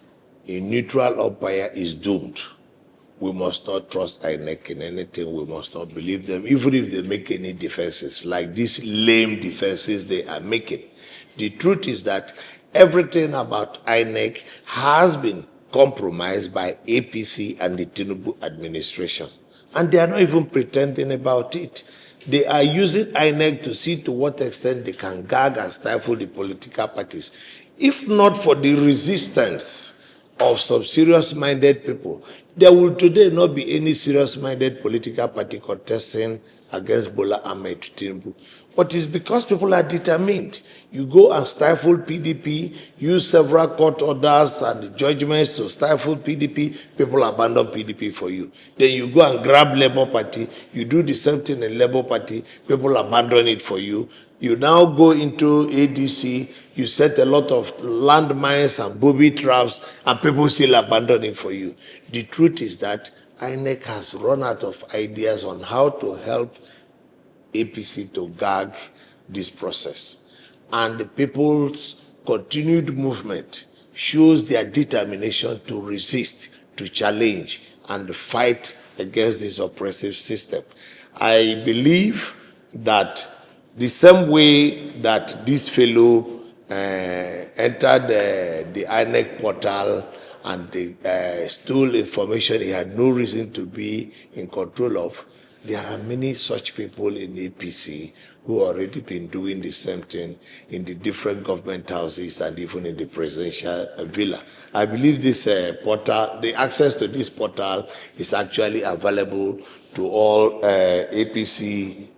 a neutral umpire is doomed. We must not trust INEC in anything. We must not believe them, even if they make any defenses, like these lame defenses they are making. The truth is that everything about INEC has been compromised by APC and the Tinubu administration. And they are not even pretending about it. They are using INEC to see to what extent they can gag and stifle the political parties. If not for the resistance of some serious-minded people, there will today not be any serious-minded political party contesting against Bola Ahmed Tinubu. But it's because people are determined. You go and stifle PDP, use several court orders and judgments to stifle PDP, people abandon PDP for you. Then you go and grab Labour Party, you do the same thing in Labour Party, people abandon it for you. You now go into ADC, you set a lot of landmines and booby traps, and people still abandon it for you. The truth is that INEC has run out of ideas on how to help APC to gag this process. And the people's continued movement shows their determination to resist, to challenge, and fight against this oppressive system. I believe that the same way that this fellow entered the INEC portal and they stole information he had no reason to be in control of, there are many such people in APC who have already been doing the same thing in the different government houses and even in the presidential villa. I believe this portal, the access to this portal is actually available to all APC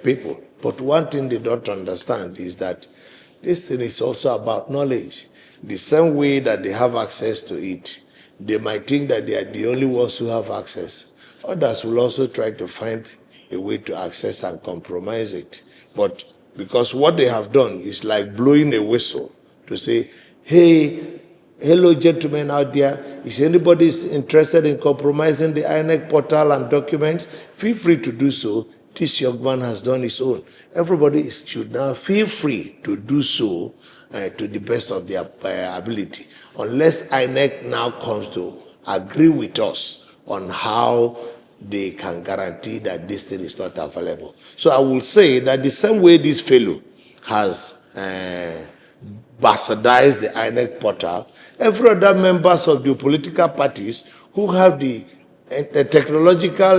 people. But one thing they don't understand is that this thing is also about knowledge. The same way that they have access to it, they might think that they are the only ones who have access. Others will also try to find a way to access and compromise it. But because what they have done is like blowing a whistle to say, hey, hello gentlemen out there, is anybody interested in compromising the INEC portal and documents? Feel free to do so. This young man has done his own. Everybody should now feel free to do so to the best of their ability, unless INEC now comes to agree with us on how they can guarantee that this thing is not available. So I will say that the same way this fellow has bastardized the INEC portal, every other members of the political parties who have the technological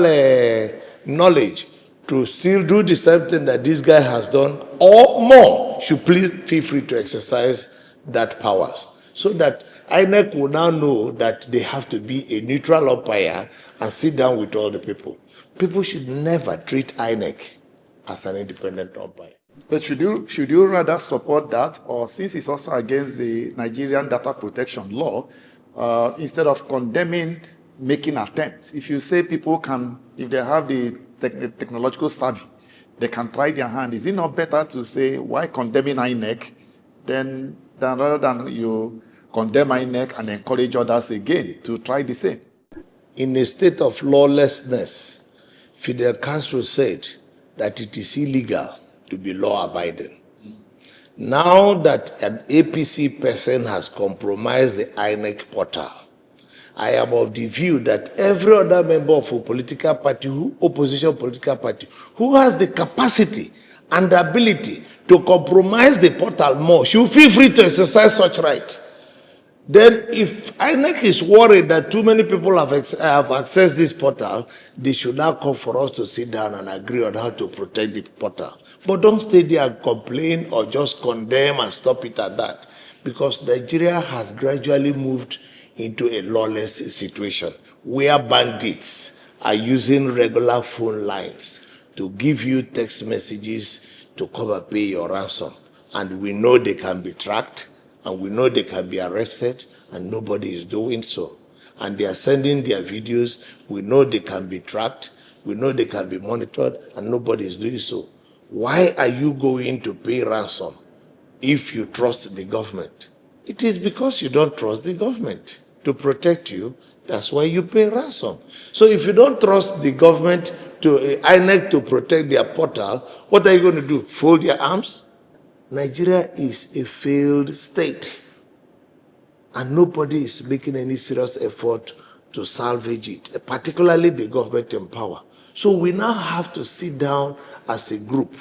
knowledge to still do the same thing that this guy has done, or more, should please feel free to exercise that powers, so that INEC will now know that they have to be a neutral umpire and sit down with all the people. People should never treat INEC as an independent umpire. But should you rather support that, or since it's also against the Nigerian data protection law, instead of condemning making attempts, if you say people can, if they have the technological savvy, they can try their hand, is it not better to say, why condemning INEC, than rather than you condemn INEC and encourage others again to try the same? in a state of lawlessness, Fidel Castro said that it is illegal to be law-abiding. Now that an APC person has compromised the INEC portal, I am of the view that every other member of a political party, opposition political party, who has the capacity and the ability to compromise the portal more should feel free to exercise such right. Then if INEC is worried that too many people have accessed this portal, they should now come for us to sit down and agree on how to protect the portal. But don't stay there and complain or just condemn and stop it at that. Because Nigeria has gradually moved into a lawless situation where bandits are using regular phone lines to give you text messages to come and pay your ransom. And we know they can be tracked, and we know they can be arrested, and nobody is doing so. And they are sending their videos. We know they can be tracked. We know they can be monitored, and nobody is doing so. Why are you going to pay ransom if you trust the government? It is because you don't trust the government to protect you. That's why you pay ransom. So if you don't trust the government, to INEC, to protect their portal, what are you going to do? Fold your arms? Nigeria is a failed state, and nobody is making any serious effort to salvage it, particularly the government in power. So we now have to sit down as a group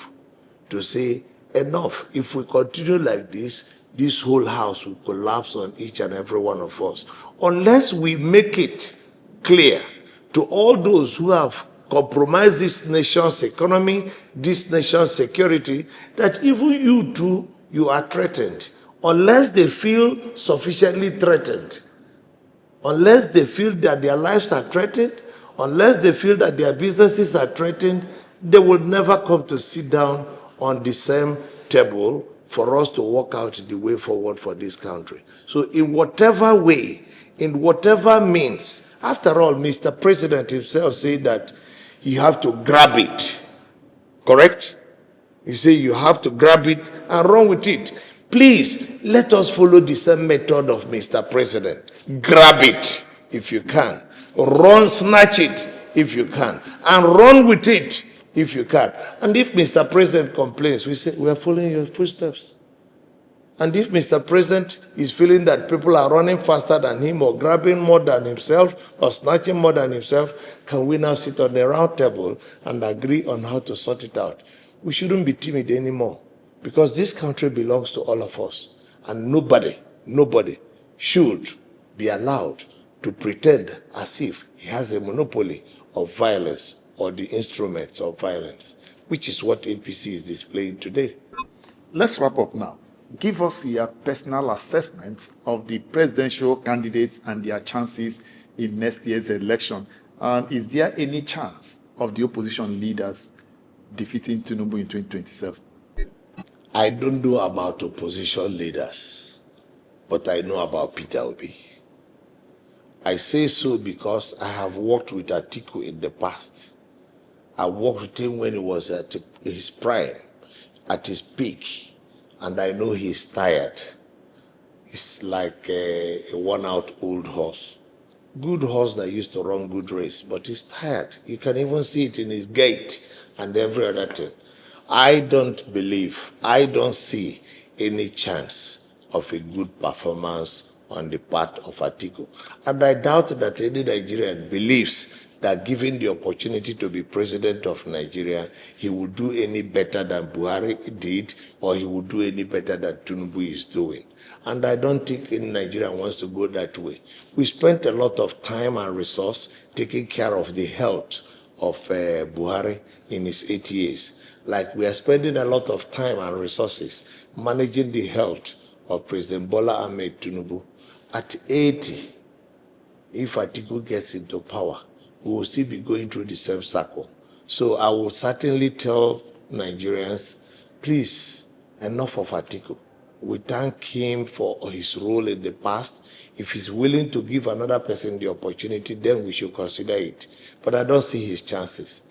to say, enough. If we continue like this whole house will collapse on each and every one of us. Unless we make it clear to all those who have compromised this nation's economy, this nation's security, that even you too, you are threatened. Unless they feel sufficiently threatened, unless they feel that their lives are threatened, unless they feel that their businesses are threatened, they will never come to sit down on the same table for us to work out the way forward for this country. So in whatever way, in whatever means, after all, Mr. President himself said that you have to grab it, correct? He said you have to grab it and run with it. Please, let us follow the same method of Mr. President. Grab it if you can. Run, snatch it if you can. And run with it if you can. And if Mr. President complains, we say, we are following your footsteps. And if Mr. President is feeling that people are running faster than him or grabbing more than himself or snatching more than himself, can we now sit on the round table and agree on how to sort it out? We shouldn't be timid anymore, because this country belongs to all of us. And nobody should be allowed to pretend as if he has a monopoly of violence or the instruments of violence, which is what APC is displaying today. Let's wrap up now. Give us your personal assessment of the presidential candidates and their chances in next year's election. And is there any chance of the opposition leaders defeating Tinubu in 2027? I don't know about opposition leaders, but I know about Peter Obi. I say so because I have worked with Atiku in the past. I worked with him when he was at his prime, at his peak. And I know he's tired. He's like a worn-out old horse. Good horse that used to run good race, but he's tired. You can even see it in his gait and every other thing. I don't see any chance of a good performance on the part of Atiku. And I doubt that any Nigerian believes that given the opportunity to be president of Nigeria, he would do any better than Buhari did, or he would do any better than Tinubu is doing. And I don't think any Nigerian wants to go that way. We spent a lot of time and resource taking care of the health of Buhari in his 8 years. Like we are spending a lot of time and resources managing the health of President Bwala Ahmed Tinubu. At 80, if Atiku gets into power, we will still be going through the same cycle. So I will certainly tell Nigerians, please, enough of Atiku. We thank him for his role in the past. If he's willing to give another person the opportunity, then we should consider it. But I don't see his chances.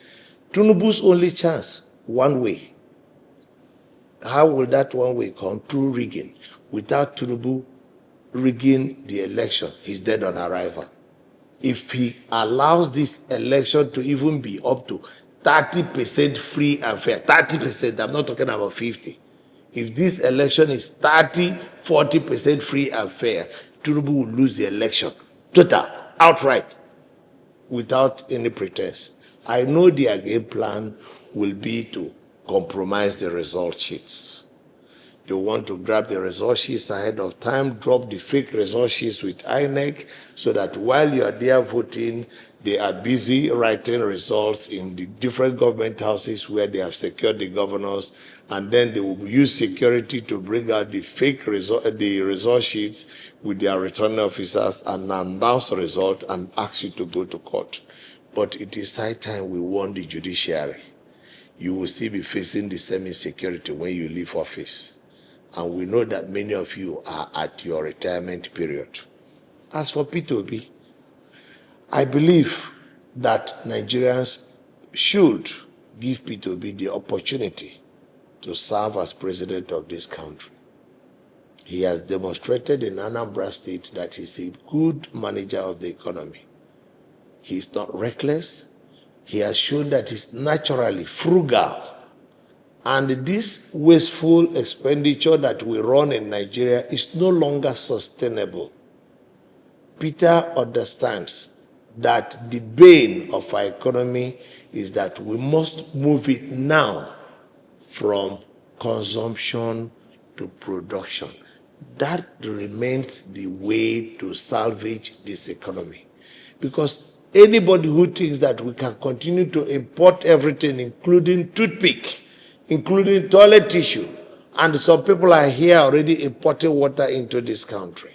Tinubu's only chance, one way. How will that one way come? Through rigging. Without Tinubu rigging the election, he's dead on arrival. if he allows this election to even be up to 30% free and fair, 30%, I'm not talking about 50. If this election is 40% free and fair, Tinubu will lose the election, total, outright, without any pretense. I know their game plan will be to compromise the result sheets. They want to grab the result sheets ahead of time, drop the fake result sheets with INEC, so that while you are there voting, they are busy writing results in the different government houses where they have secured the governors, and then they will use security to bring out the fake result sheets with their returning officers and announce the result and ask you to go to court. But it is high time we warn the judiciary. You will still be facing the same insecurity when you leave office. And we know that many of you are at your retirement period. As for Peter Obi, I believe that Nigerians should give Peter Obi the opportunity to serve as president of this country. He has demonstrated in Anambra State that he's a good manager of the economy. He's not reckless. He has shown that he's naturally frugal. And this wasteful expenditure that we run in Nigeria is no longer sustainable. Peter understands that the bane of our economy is that we must move it now from consumption to production. That remains the way to salvage this economy. Because anybody who thinks that we can continue to import everything, including toothpick, including toilet tissue, and some people are here already importing water into this country,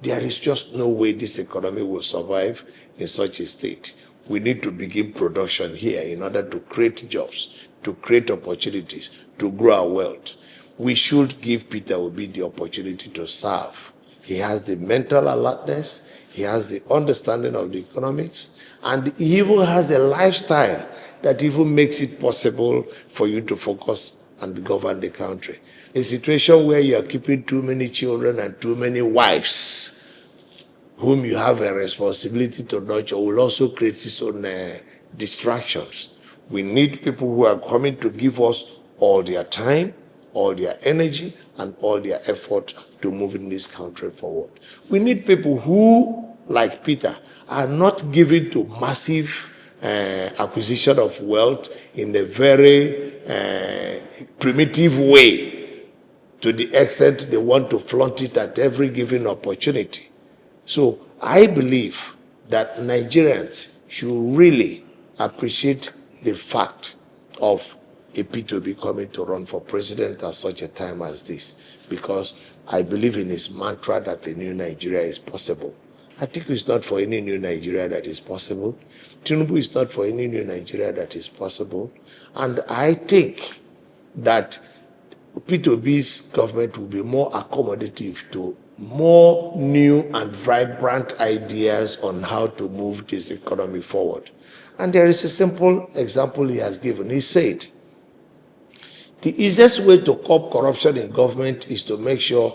there is just no way this economy will survive in such a state. We need to begin production here in order to create jobs, to create opportunities, to grow our wealth. We should give Peter Obi the opportunity to serve. He has the mental alertness, he has the understanding of the economics, and he even has a lifestyle that even makes it possible for you to focus and govern the country. A situation where you are keeping too many children and too many wives, whom you have a responsibility to nurture, will also create its own distractions. We need people who are coming to give us all their time, all their energy, and all their effort to moving this country forward. We need people who, like Peter, are not given to massive acquisition of wealth in a very primitive way, to the extent they want to flaunt it at every given opportunity. So I believe that Nigerians should really appreciate the fact of a Peter Obi coming to run for president at such a time as this, because I believe in his mantra that a new Nigeria is possible. Atiku is not for any new Nigeria that is possible. Tinubu is not for any new Nigeria that is possible. And I think that Peter Obi's government will be more accommodative to more new and vibrant ideas on how to move this economy forward. And there is a simple example he has given. He said, the easiest way to curb corruption in government is to make sure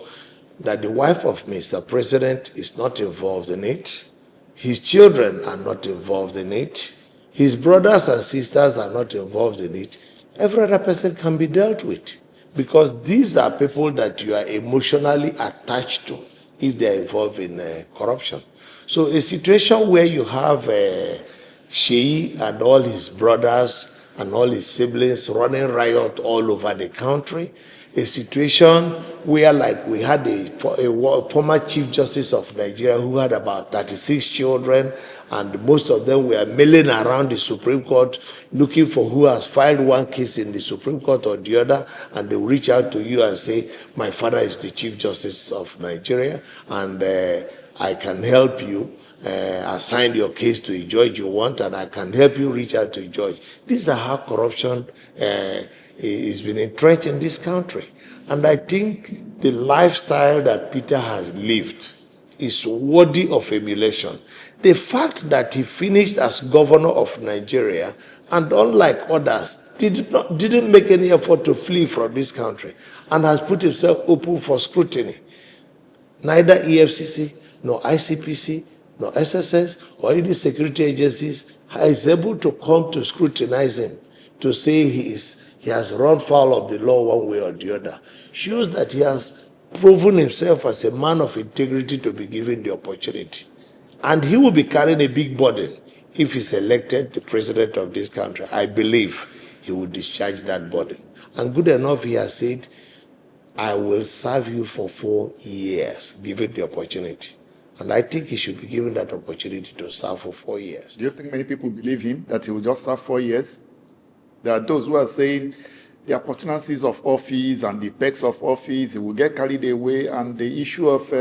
that the wife of Mr. President is not involved in it, his children are not involved in it, his brothers and sisters are not involved in it. Every other person can be dealt with, because these are people that you are emotionally attached to if they are involved in corruption. So a situation where you have Sheyi and all his brothers and all his siblings running riot all over the country, a situation where, like, we had a former Chief Justice of Nigeria who had about 36 children, and most of them were milling around the Supreme Court looking for who has filed one case in the Supreme Court or the other, and they will reach out to you and say, my father is the Chief Justice of Nigeria, and I can help you assign your case to a judge you want, and I can help you reach out to a judge. These are how corruption is been entrenched in this country. And I think the lifestyle that Peter has lived is worthy of emulation. The fact that he finished as governor of Nigeria, and unlike others, didn't make any effort to flee from this country, and has put himself open for scrutiny. Neither EFCC, nor ICPC, nor SSS, or any security agencies is able to come to scrutinize him to say he has run foul of the law one way or the other, shows that he has proven himself as a man of integrity to be given the opportunity. And he will be carrying a big burden if he's elected the president of this country. I believe he will discharge that burden. And good enough, he has said, I will serve you for 4 years, given the opportunity. And I think he should be given that opportunity to serve for 4 years. Do you think many people believe him, that he will just serve 4 years? There are those who are saying the opportunities of office and the perks of office, he will get carried away, and the issue of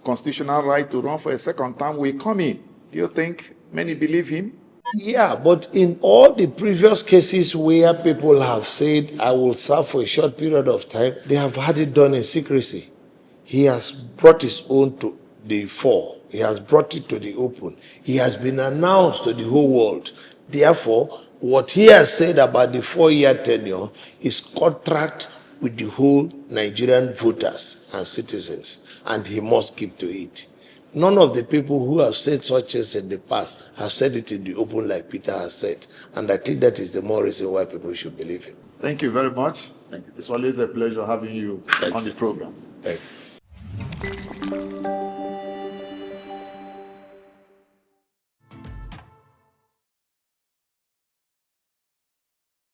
constitutional right to run for a second term will come in. Do you think many believe him? Yeah, but in all the previous cases where people have said, I will serve for a short period of time, they have had it done in secrecy. He has brought his own to the fore. He has brought it to the open. He has been announced to the whole world. Therefore, what he has said about the 4-year tenure is contract with the whole Nigerian voters and citizens, and he must keep to it. None of the people who have said such things in the past have said it in the open like Peter has said. And I think that is the more reason why people should believe him. Thank you very much. Thank you. It's always a pleasure having you on the program. Thank you.